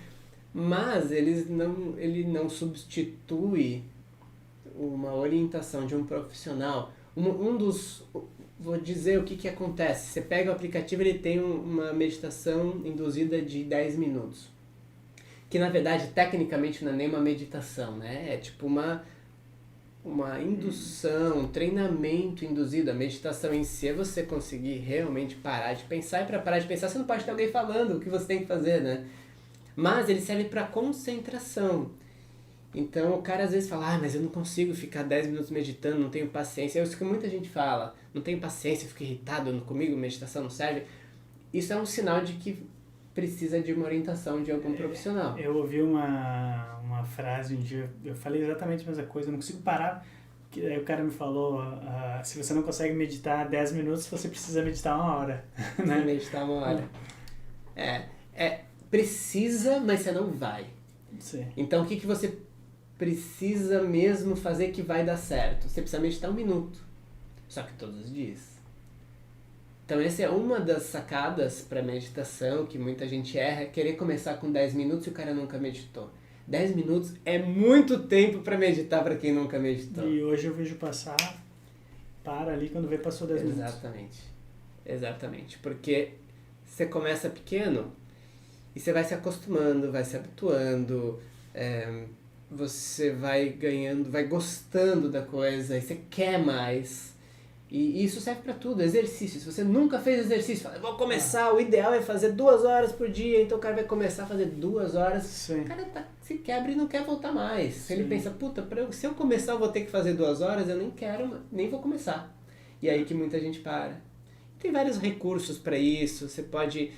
Mas ele não substitui uma orientação de um profissional. Vou dizer o que acontece. Você pega o aplicativo, ele tem uma meditação induzida de 10 minutos. Que na verdade, tecnicamente, não é nem uma meditação, né? É tipo uma indução, um treinamento induzido. A meditação em si é você conseguir realmente parar de pensar, e para parar de pensar você não pode ter alguém falando o que você tem que fazer, né? Mas ele serve para concentração. Então o cara às vezes fala, mas eu não consigo ficar 10 minutos meditando, não tenho paciência. É isso que muita gente fala, não tenho paciência, fico irritado, comigo meditação não serve. Isso é um sinal de que precisa de uma orientação de algum profissional. Eu ouvi uma frase um dia, eu falei exatamente a mesma coisa, eu não consigo parar. Aí o cara me falou, se você não consegue meditar 10 minutos, você precisa meditar 1 hora. Né? Meditar 1 hora. Precisa, mas você não vai. Sim. Então o que você precisa mesmo fazer que vai dar certo? Você precisa meditar 1 minuto. Só que todos os dias. Então essa é uma das sacadas para meditação que muita gente erra, é querer começar com 10 minutos e o cara nunca meditou. 10 minutos é muito tempo para meditar para quem nunca meditou. E hoje eu vejo para ali quando vê passou 10 minutos. Exatamente. Porque você começa pequeno e você vai se acostumando, vai se habituando, você vai ganhando, vai gostando da coisa e você quer mais. E isso serve para tudo, exercício. Se você nunca fez exercício, fala, vou começar, o ideal é fazer 2 horas por dia, então o cara vai começar a fazer 2 horas, Sim. O cara se quebra e não quer voltar mais. Sim. Ele pensa, se eu começar eu vou ter que fazer 2 horas, eu nem vou começar. E aí que muita gente para. Tem vários recursos para isso, você pode...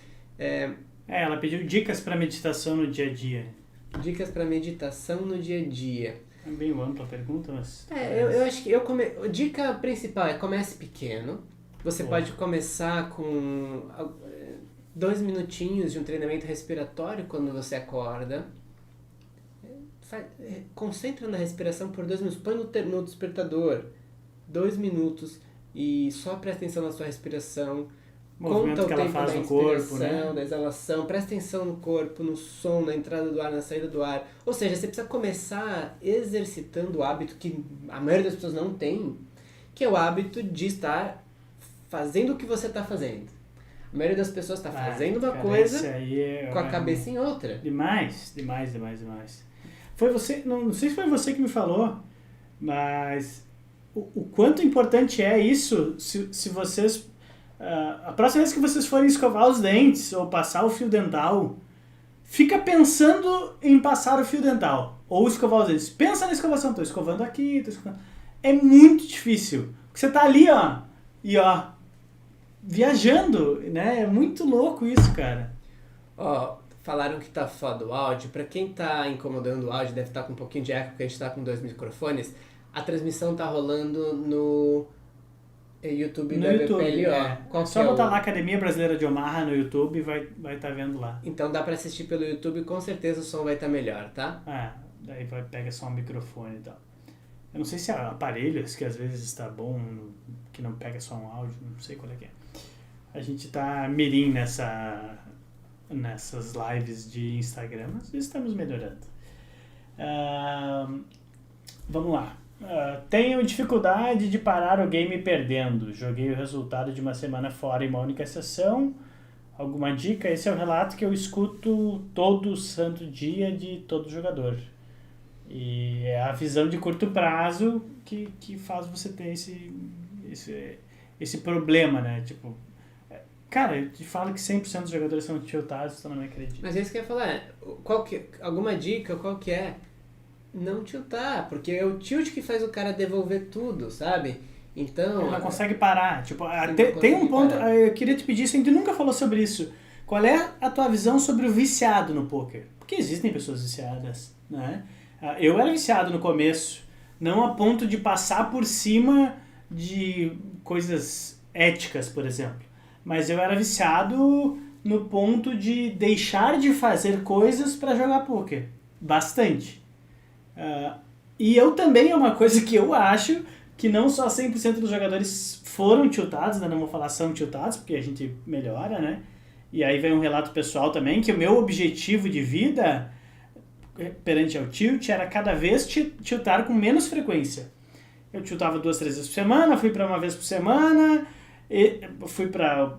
ela pediu dicas para meditação no dia a dia. Dicas para meditação no dia a dia. É bem ampla a pergunta, mas... eu acho que a dica principal é comece pequeno. Você pode começar com 2 minutinhos de um treinamento respiratório quando você acorda. concentra na respiração por 2 minutos. Põe no despertador 2 minutos e só presta atenção na sua respiração. Movimento Conta o que ela tempo faz da no corpo, inspiração, né? da exalação. Presta atenção no corpo, no som, na entrada do ar, na saída do ar. Ou seja, você precisa começar exercitando o hábito que a maioria das pessoas não tem, que é o hábito de estar fazendo o que você está fazendo. A maioria das pessoas está fazendo uma coisa com a cabeça em outra. Demais. Foi você, não sei se foi você que me falou, mas o quanto importante é isso se vocês... a próxima vez que vocês forem escovar os dentes ou passar o fio dental, fica pensando em passar o fio dental ou escovar os dentes. Pensa na escovação. Estou escovando aqui, É muito difícil. Porque você tá ali, viajando, né? É muito louco isso, cara. Falaram que tá foda o áudio. Pra quem tá incomodando o áudio, deve estar com um pouquinho de eco, porque a gente tá com 2 microfones. A transmissão tá rolando no YouTube da BPLO. É só botar lá Academia Brasileira de Omaha no YouTube e vai tá vendo lá. Então dá pra assistir pelo YouTube, com certeza o som vai estar melhor, tá? Daí pega só um microfone e tal. Eu não sei se há aparelhos que às vezes está bom, que não pega só um áudio, não sei qual é que é. A gente tá mirim nessas lives de Instagram, mas estamos melhorando. Vamos lá. Tenho dificuldade de parar o game perdendo. Joguei o resultado de uma semana fora em uma única sessão. Alguma dica? Esse é o relato que eu escuto todo santo dia de todo jogador. E é a visão de curto prazo que faz você ter esse problema, né? Tipo, cara, eu te falo que 100% dos jogadores são tiltados, tu não me acredita. Mas é isso que eu ia falar. Alguma dica, qual que é? Não tiltar, porque é o tilt que faz o cara devolver tudo, sabe? Então... Ele não consegue parar. Tipo, tem um ponto... Eu queria te pedir, a gente nunca falou sobre isso. Qual é a tua visão sobre o viciado no poker? Porque existem pessoas viciadas, né? Eu era viciado no começo, não a ponto de passar por cima de coisas éticas, por exemplo. Mas eu era viciado no ponto de deixar de fazer coisas para jogar poker. Bastante. E eu também, é uma coisa que eu acho que não só 100% dos jogadores foram tiltados, né? Não vou falar são tiltados, porque a gente melhora, né? E aí vem um relato pessoal também, que o meu objetivo de vida perante ao tilt era cada vez tiltar com menos frequência. Eu tiltava 2, 3 vezes por semana, fui para uma vez por semana, fui para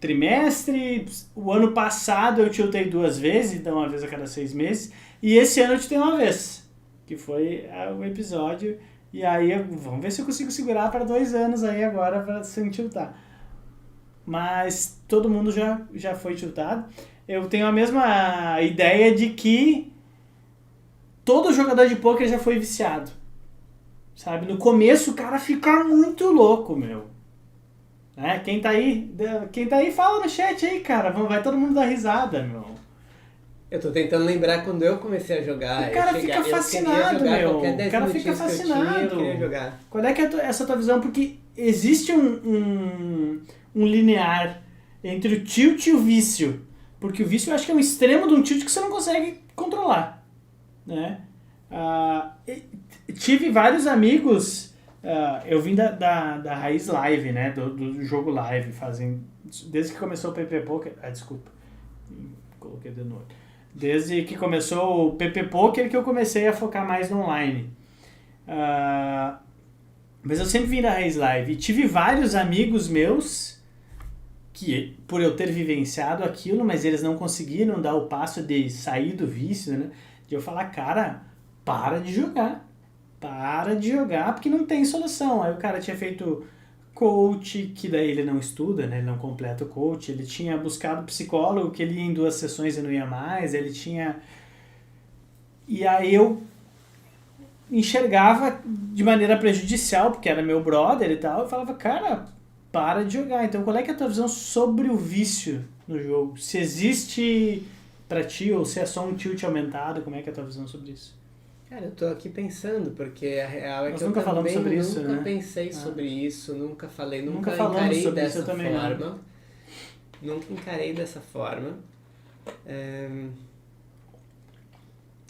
trimestre. O ano passado eu tiltei 2 vezes, então uma vez a cada 6 meses. E esse ano eu tiltei uma vez, que foi o episódio. E aí, vamos ver se eu consigo segurar para 2 anos aí agora para sem tiltar. Mas todo mundo já foi tiltado. Eu tenho a mesma ideia de que todo jogador de poker já foi viciado. Sabe? No começo o cara fica muito louco, meu. Né? Quem tá aí, fala no chat aí, cara. Vai todo mundo dar risada, meu. Eu tô tentando lembrar quando eu comecei a jogar. O cara fica fascinado, meu. O cara fica fascinado. Eu queria jogar. Qual é que é essa tua visão? Porque existe um linear entre o tilt e o vício. Porque o vício eu acho que é um extremo de um tilt que você não consegue controlar. Né? Tive vários amigos, eu vim da raiz live, né? Do jogo live, desde que começou o PP Poker. Desculpa, coloquei o dedo no olho. Desde que começou o PP Poker que eu comecei a focar mais no online. Mas eu sempre vim da raiz live e tive vários amigos meus que, por eu ter vivenciado aquilo, mas eles não conseguiram dar o passo de sair do vício, né? De eu falar, cara, para de jogar porque não tem solução. Aí o cara tinha feito coach, que daí ele não estuda, né? Ele não completa o coach, ele tinha buscado psicólogo, que ele ia em 2 sessões e não ia mais, e aí eu enxergava de maneira prejudicial, porque era meu brother e tal, eu falava, cara, para de jogar. Então qual é que é a tua visão sobre o vício no jogo? Se existe pra ti, ou se é só um tilt aumentado, como é que é a tua visão sobre isso? Cara, eu tô aqui pensando, porque a real é Nós que eu nunca falamos sobre isso, nunca né? pensei sobre isso, nunca falei, Nunca nunca falamos encarei sobre dessa isso, eu também forma. Nunca encarei dessa forma.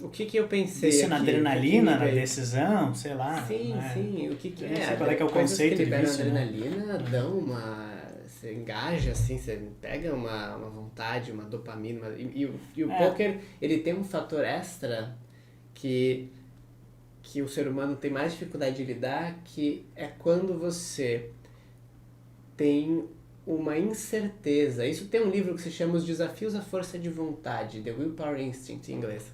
O que eu pensei Vício aqui? na adrenalina, na decisão, sei lá. Sim, né? sim. O Eu não sei qual é que é o conceito que de liberam vício, né? adrenalina dão uma... Você engaja, assim, você pega uma vontade, uma dopamina. E o poker, ele tem um fator extra que o ser humano tem mais dificuldade de lidar, que é quando você tem uma incerteza. Isso tem um livro que se chama Os Desafios à Força de Vontade, The Willpower Instinct em inglês.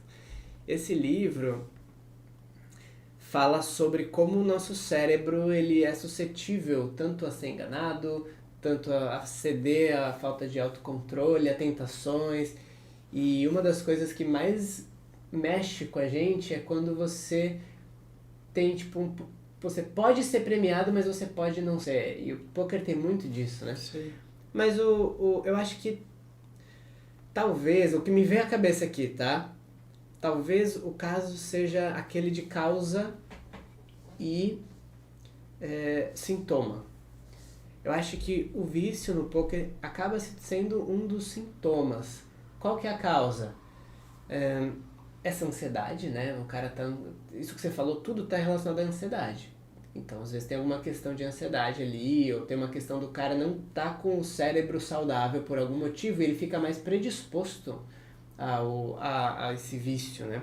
Esse livro fala sobre como o nosso cérebro ele é suscetível tanto a ser enganado, tanto a ceder à falta de autocontrole, a tentações. E uma das coisas que mais mexe com a gente é quando você tem tipo você pode ser premiado, mas você pode não ser. E o poker tem muito disso, né? Sim. Mas eu acho que talvez, o que me vem à cabeça aqui, tá? Talvez o caso seja aquele de causa e sintoma. Eu acho que o vício no poker acaba sendo um dos sintomas. Qual que é a causa? Essa ansiedade, né? O cara tá... Isso que você falou, tudo tá relacionado à ansiedade. Então, às vezes tem alguma questão de ansiedade ali, ou tem uma questão do cara não tá com o cérebro saudável por algum motivo, e ele fica mais predisposto a esse vício, né?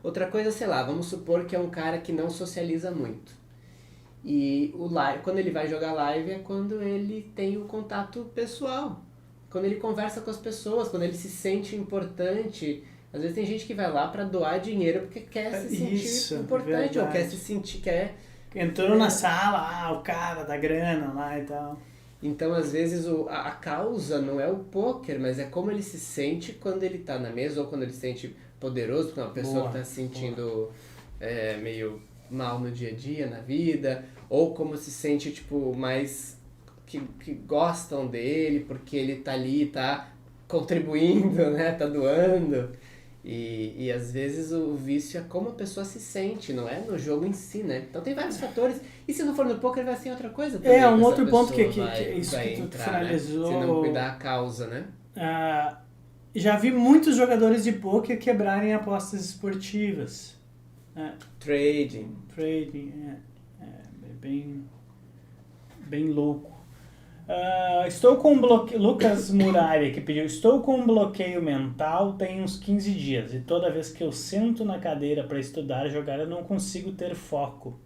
Outra coisa, sei lá, vamos supor que é um cara que não socializa muito. E quando ele vai jogar live é quando ele tem o contato pessoal. Quando ele conversa com as pessoas, quando ele se sente importante. Às vezes tem gente que vai lá pra doar dinheiro porque quer se sentir importante, verdade. ou quer se sentir... Entrou na sala, o cara da grana lá e tal. Então, às vezes, a causa não é o poker, mas é como ele se sente quando ele tá na mesa, ou quando ele se sente poderoso, porque uma pessoa tá se sentindo meio mal no dia a dia, na vida, ou como se sente, tipo, mais que gostam dele, porque ele tá ali, tá contribuindo, né, tá doando. E às vezes o vício é como a pessoa se sente, não é no jogo em si, né? Então tem vários fatores. E se não for no poker, vai ser outra coisa também. Um outro ponto que isso que tu entrar, finalizou. Né? Se não cuidar a causa, né? Já vi muitos jogadores de poker quebrarem apostas esportivas. Trading, bem louco. Estou com um bloqueio. Lucas Murari que pediu: estou com um bloqueio mental tem uns 15 dias e toda vez que eu sento na cadeira para estudar e jogar eu não consigo ter foco.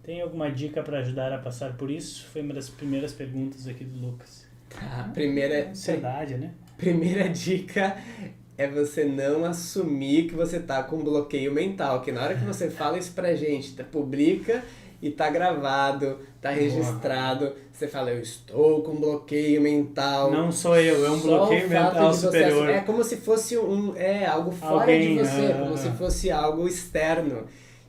Tem alguma dica para ajudar a passar por isso? Foi uma das primeiras perguntas aqui do Lucas. Ansiedade, né? Primeira dica é você não assumir que você tá com bloqueio mental, que na hora que você fala isso pra gente, publica e tá gravado, tá registrado, você fala, eu estou com bloqueio mental. Não sou eu, é um bloqueio mental superior. É como se fosse algo fora de você, como se fosse algo externo.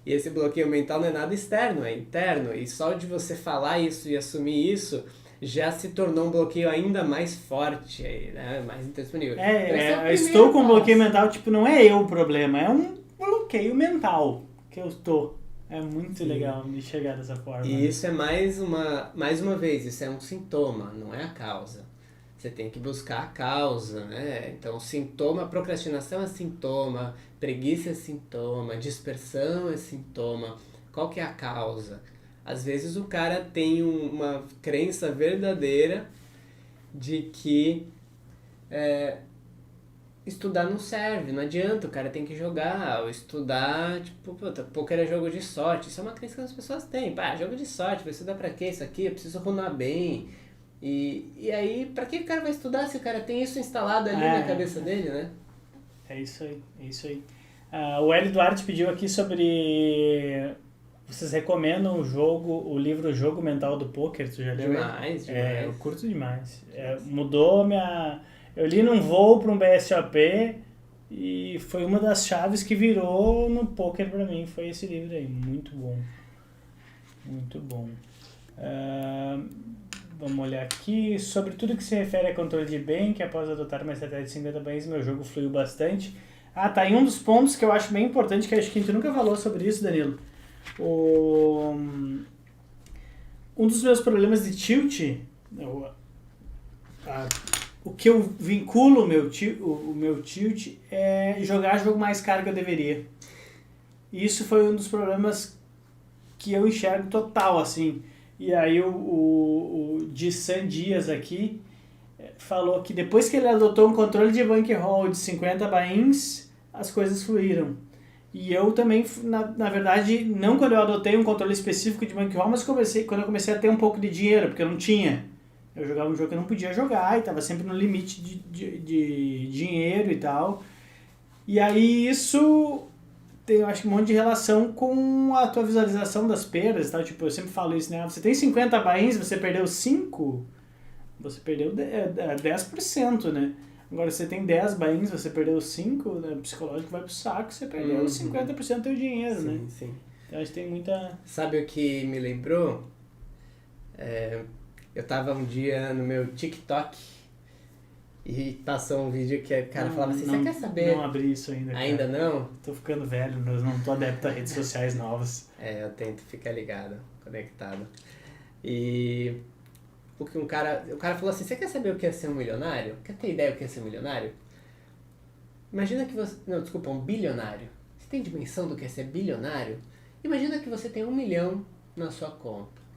E esse bloqueio mental não é nada externo, é interno. E só de você falar isso e assumir isso, já se tornou um bloqueio ainda mais forte, né? Mais indisponível. Estou com bloqueio mental, tipo, não é eu o problema, é um bloqueio mental que eu estou. É muito legal de chegar dessa forma. E isso é mais uma vez, isso é um sintoma, não é a causa. Você tem que buscar a causa, né? Então, sintoma, procrastinação é sintoma, preguiça é sintoma, dispersão é sintoma. Qual que é a causa? Às vezes o cara tem uma crença verdadeira de que estudar não serve, não adianta, o cara tem que jogar, ou estudar, tipo, poker é jogo de sorte. Isso é uma crença que as pessoas têm. Jogo de sorte, vai estudar pra quê isso aqui? Eu preciso runar bem. E aí, pra que o cara vai estudar se o cara tem isso instalado ali na cabeça dele, né? É isso aí. O Hélio Duarte pediu aqui sobre... Vocês recomendam o livro Jogo Mental do Poker? Tu já leu? Demais. Eu curto demais. Mudou minha... Eu li num voo para um BSOP e foi uma das chaves que virou no poker para mim. Foi esse livro aí. Muito bom. Muito bom. Vamos olhar aqui. Sobre tudo que se refere a controle de bank, após adotar uma estratégia de 50 banks, meu jogo fluiu bastante. Tá. E um dos pontos que eu acho bem importante, que acho que a gente nunca falou sobre isso, Danilo. Um dos meus problemas de tilt... o que eu vinculo o meu tilt é jogar jogo mais caro que eu deveria. E isso foi um dos problemas que eu enxergo total, assim. E aí o Dissan Dias aqui falou que depois que ele adotou um controle de bankroll de 50 bains, as coisas fluíram. E eu também, na verdade, não quando eu adotei um controle específico de bankroll, mas quando eu comecei a ter um pouco de dinheiro, porque eu não tinha. Eu jogava um jogo que eu não podia jogar e estava sempre no limite de dinheiro e tal. E aí isso tem, eu acho, um monte de relação com a tua visualização das perdas e tal. Tipo, eu sempre falo isso, né? Você tem 50 bains, você perdeu 5, você perdeu 10%, né? Agora, você tem 10 bains, você perdeu 5, né? O psicológico vai pro saco, você perdeu 50% do teu dinheiro, sim, né? Sim. Então, a gente tem muita... Sabe o que me lembrou? Eu tava um dia no meu TikTok e passou um vídeo que o cara falava assim, você quer saber? Não abri isso ainda, cara. Ainda não? Tô ficando velho, eu não tô adepto a redes sociais novas. Eu tento ficar ligado, conectado. E o cara falou assim, você quer saber o que é ser um milionário? Quer ter ideia do que é ser um milionário? Imagina que você... Não, desculpa, um bilionário. Você tem dimensão do que é ser bilionário? Imagina que você tem 1 milhão na sua conta.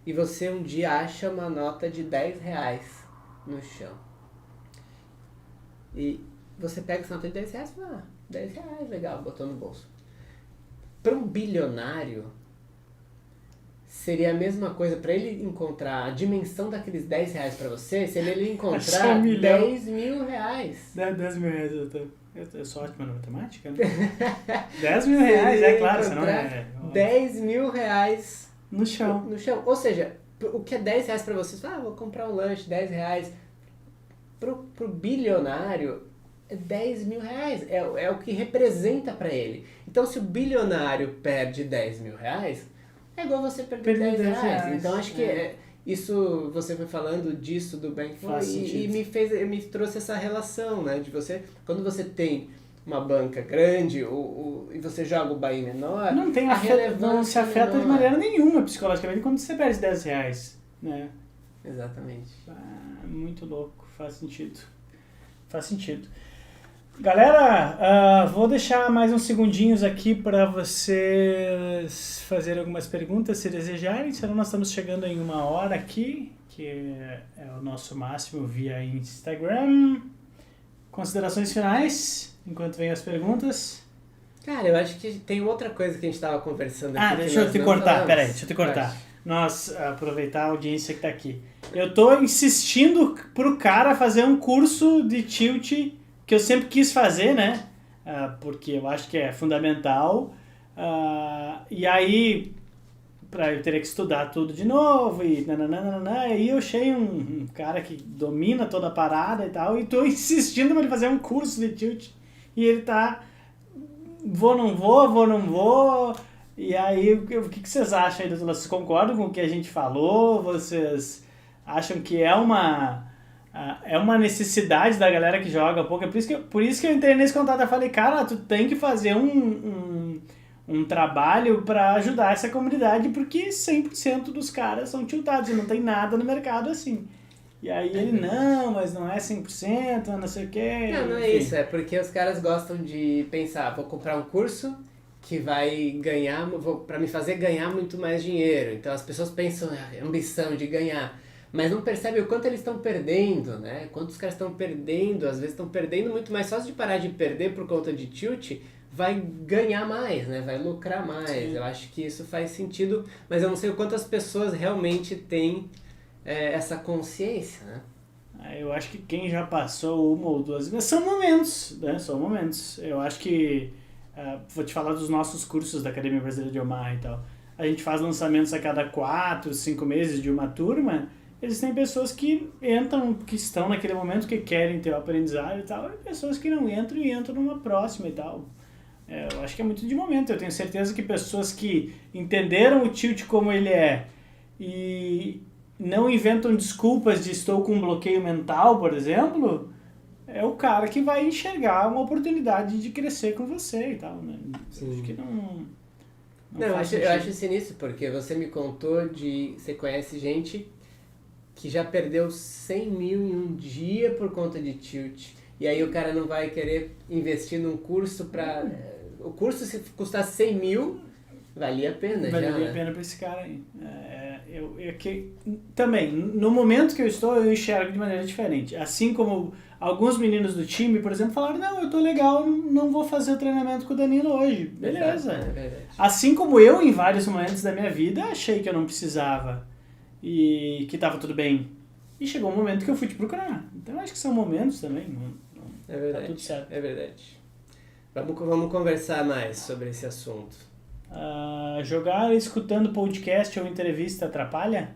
E você um dia acha uma nota de 10 reais no chão. E você pega essa nota de 10 reais e fala, 10 reais, legal, botou no bolso. Para um bilionário, seria a mesma coisa, para ele encontrar a dimensão daqueles 10 reais para você, seria ele encontrar 10 mil reais. 10 mil reais, eu sou ótimo na matemática, né? 10 mil reais, é claro, senão é... 10 mil reais no chão. No chão. Ou seja, o que é 10 reais para você? Você fala, vou comprar um lanche, 10 reais. Pro bilionário, é 10 mil reais. É o que representa para ele. Então, se o bilionário perde 10 mil reais, é igual você perder 10 reais. Então, acho que isso, você foi falando disso do bankroll e me trouxe essa relação, né? De você, quando você tem uma banca grande e você joga o buy menor, não se afeta de maneira nenhuma psicologicamente quando você perde 10 reais, né? Exatamente. Muito louco, faz sentido. Galera, vou deixar mais uns segundinhos aqui para vocês fazerem algumas perguntas se desejarem, senão nós estamos chegando em 1 hora aqui, que é o nosso máximo via Instagram. Considerações finais, enquanto vem as perguntas. Cara, eu acho que tem outra coisa que a gente estava conversando aqui. Deixa eu te cortar. Nós, aproveitar a audiência que está aqui. Eu tô insistindo pro cara fazer um curso de tilt que eu sempre quis fazer, né? Porque eu acho que é fundamental. E aí, eu teria que estudar tudo de novo e aí eu achei um cara que domina toda a parada e tal, e tô insistindo pra ele fazer um curso de tilt. E ele tá... Vou, não vou... E aí, o que vocês acham aí, doutor? Vocês concordam com o que a gente falou? Vocês acham que é uma necessidade da galera que joga pouco? Por isso que eu entrei nesse contato e falei, cara, tu tem que fazer um trabalho para ajudar essa comunidade, porque 100% dos caras são tiltados e não tem nada no mercado assim. E aí ele, não, mas não é 100%, não sei o quê. Não é isso, é porque os caras gostam de pensar, vou comprar um curso que vai ganhar, para me fazer ganhar muito mais dinheiro. Então as pessoas pensam a ambição de ganhar, mas não percebem o quanto eles estão perdendo, né? Quantos caras estão perdendo, às vezes estão perdendo muito mais. Só de parar de perder por conta de tilt, vai ganhar mais, né? Vai lucrar mais. Sim. Eu acho que isso faz sentido, mas eu não sei o quanto as pessoas realmente têm essa consciência, né? Eu acho que quem já passou 1 ou 2 vezes, são momentos, né? São momentos. Eu acho que vou te falar dos nossos cursos da Academia Brasileira de Omaha e tal. A gente faz lançamentos a cada 4, 5 meses de uma turma. Eles têm pessoas que entram, que estão naquele momento, que querem ter o aprendizado e tal, e pessoas que não entram e entram numa próxima e tal. Eu acho que é muito de momento. Eu tenho certeza que pessoas que entenderam o tilt como ele é e não inventam desculpas de estou com um bloqueio mental, por exemplo, é o cara que vai enxergar uma oportunidade de crescer com você e tal, né? Sim. Acho que não eu acho sinistro, porque você me contou você conhece gente que já perdeu 100 mil em um dia por conta de tilt. E aí o cara não vai querer investir num curso para... O curso, se custasse 100 mil, valia a pena já, Valia né? a pena para esse cara aí. Também, no momento que eu enxergo de maneira diferente. Assim como alguns meninos do time, por exemplo, falaram, não, eu tô legal, não vou fazer o treinamento com o Danilo hoje. Beleza. Exato, é verdade. Assim como eu, em vários momentos da minha vida, achei que eu não precisava e que tava tudo bem. E chegou um momento que eu fui te procurar. Então acho que são momentos também. É verdade. Tá tudo certo. É verdade. Vamos conversar mais sobre esse assunto. Jogar escutando podcast ou entrevista atrapalha?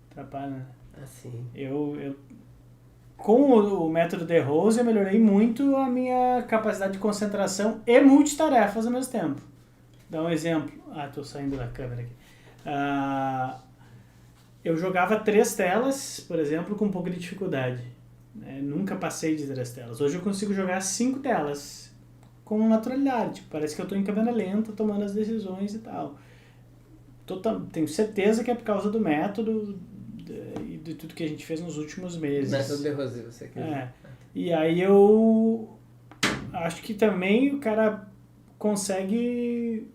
Atrapalha, né? Assim. Com o método The Rose, eu melhorei muito a minha capacidade de concentração e multitarefas ao mesmo tempo. Dá um exemplo. Tô saindo da câmera aqui. Eu jogava 3 telas, por exemplo, com um pouco de dificuldade. Nunca passei de 3 telas. Hoje eu consigo jogar 5 telas com naturalidade. Parece que eu estou em câmera lenta, tomando as decisões e tal. Tenho certeza que é por causa do método e de tudo que a gente fez nos últimos meses. Método de Rose, você quer E aí eu acho que também o cara consegue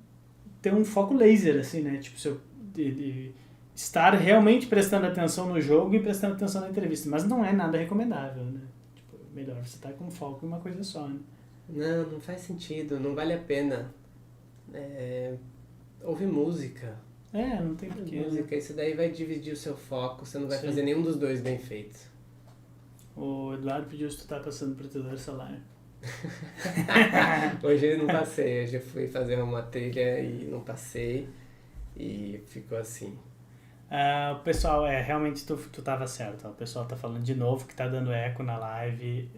ter um foco laser, assim, né? Tipo, de estar realmente prestando atenção no jogo e prestando atenção na entrevista. Mas não é nada recomendável, né? Tipo, melhor você estar com foco em uma coisa só, né? Não faz sentido, não vale a pena. Ouvir música. Não tem porquê. Música, isso daí vai dividir o seu foco, você não vai fazer nenhum dos dois bem feito. O Eduardo pediu se tu tá passando protetor solar. Hoje eu não passei, hoje eu fui fazer uma trilha e não passei e ficou assim. O pessoal, realmente tu tava certo. O pessoal tá falando de novo que tá dando eco na live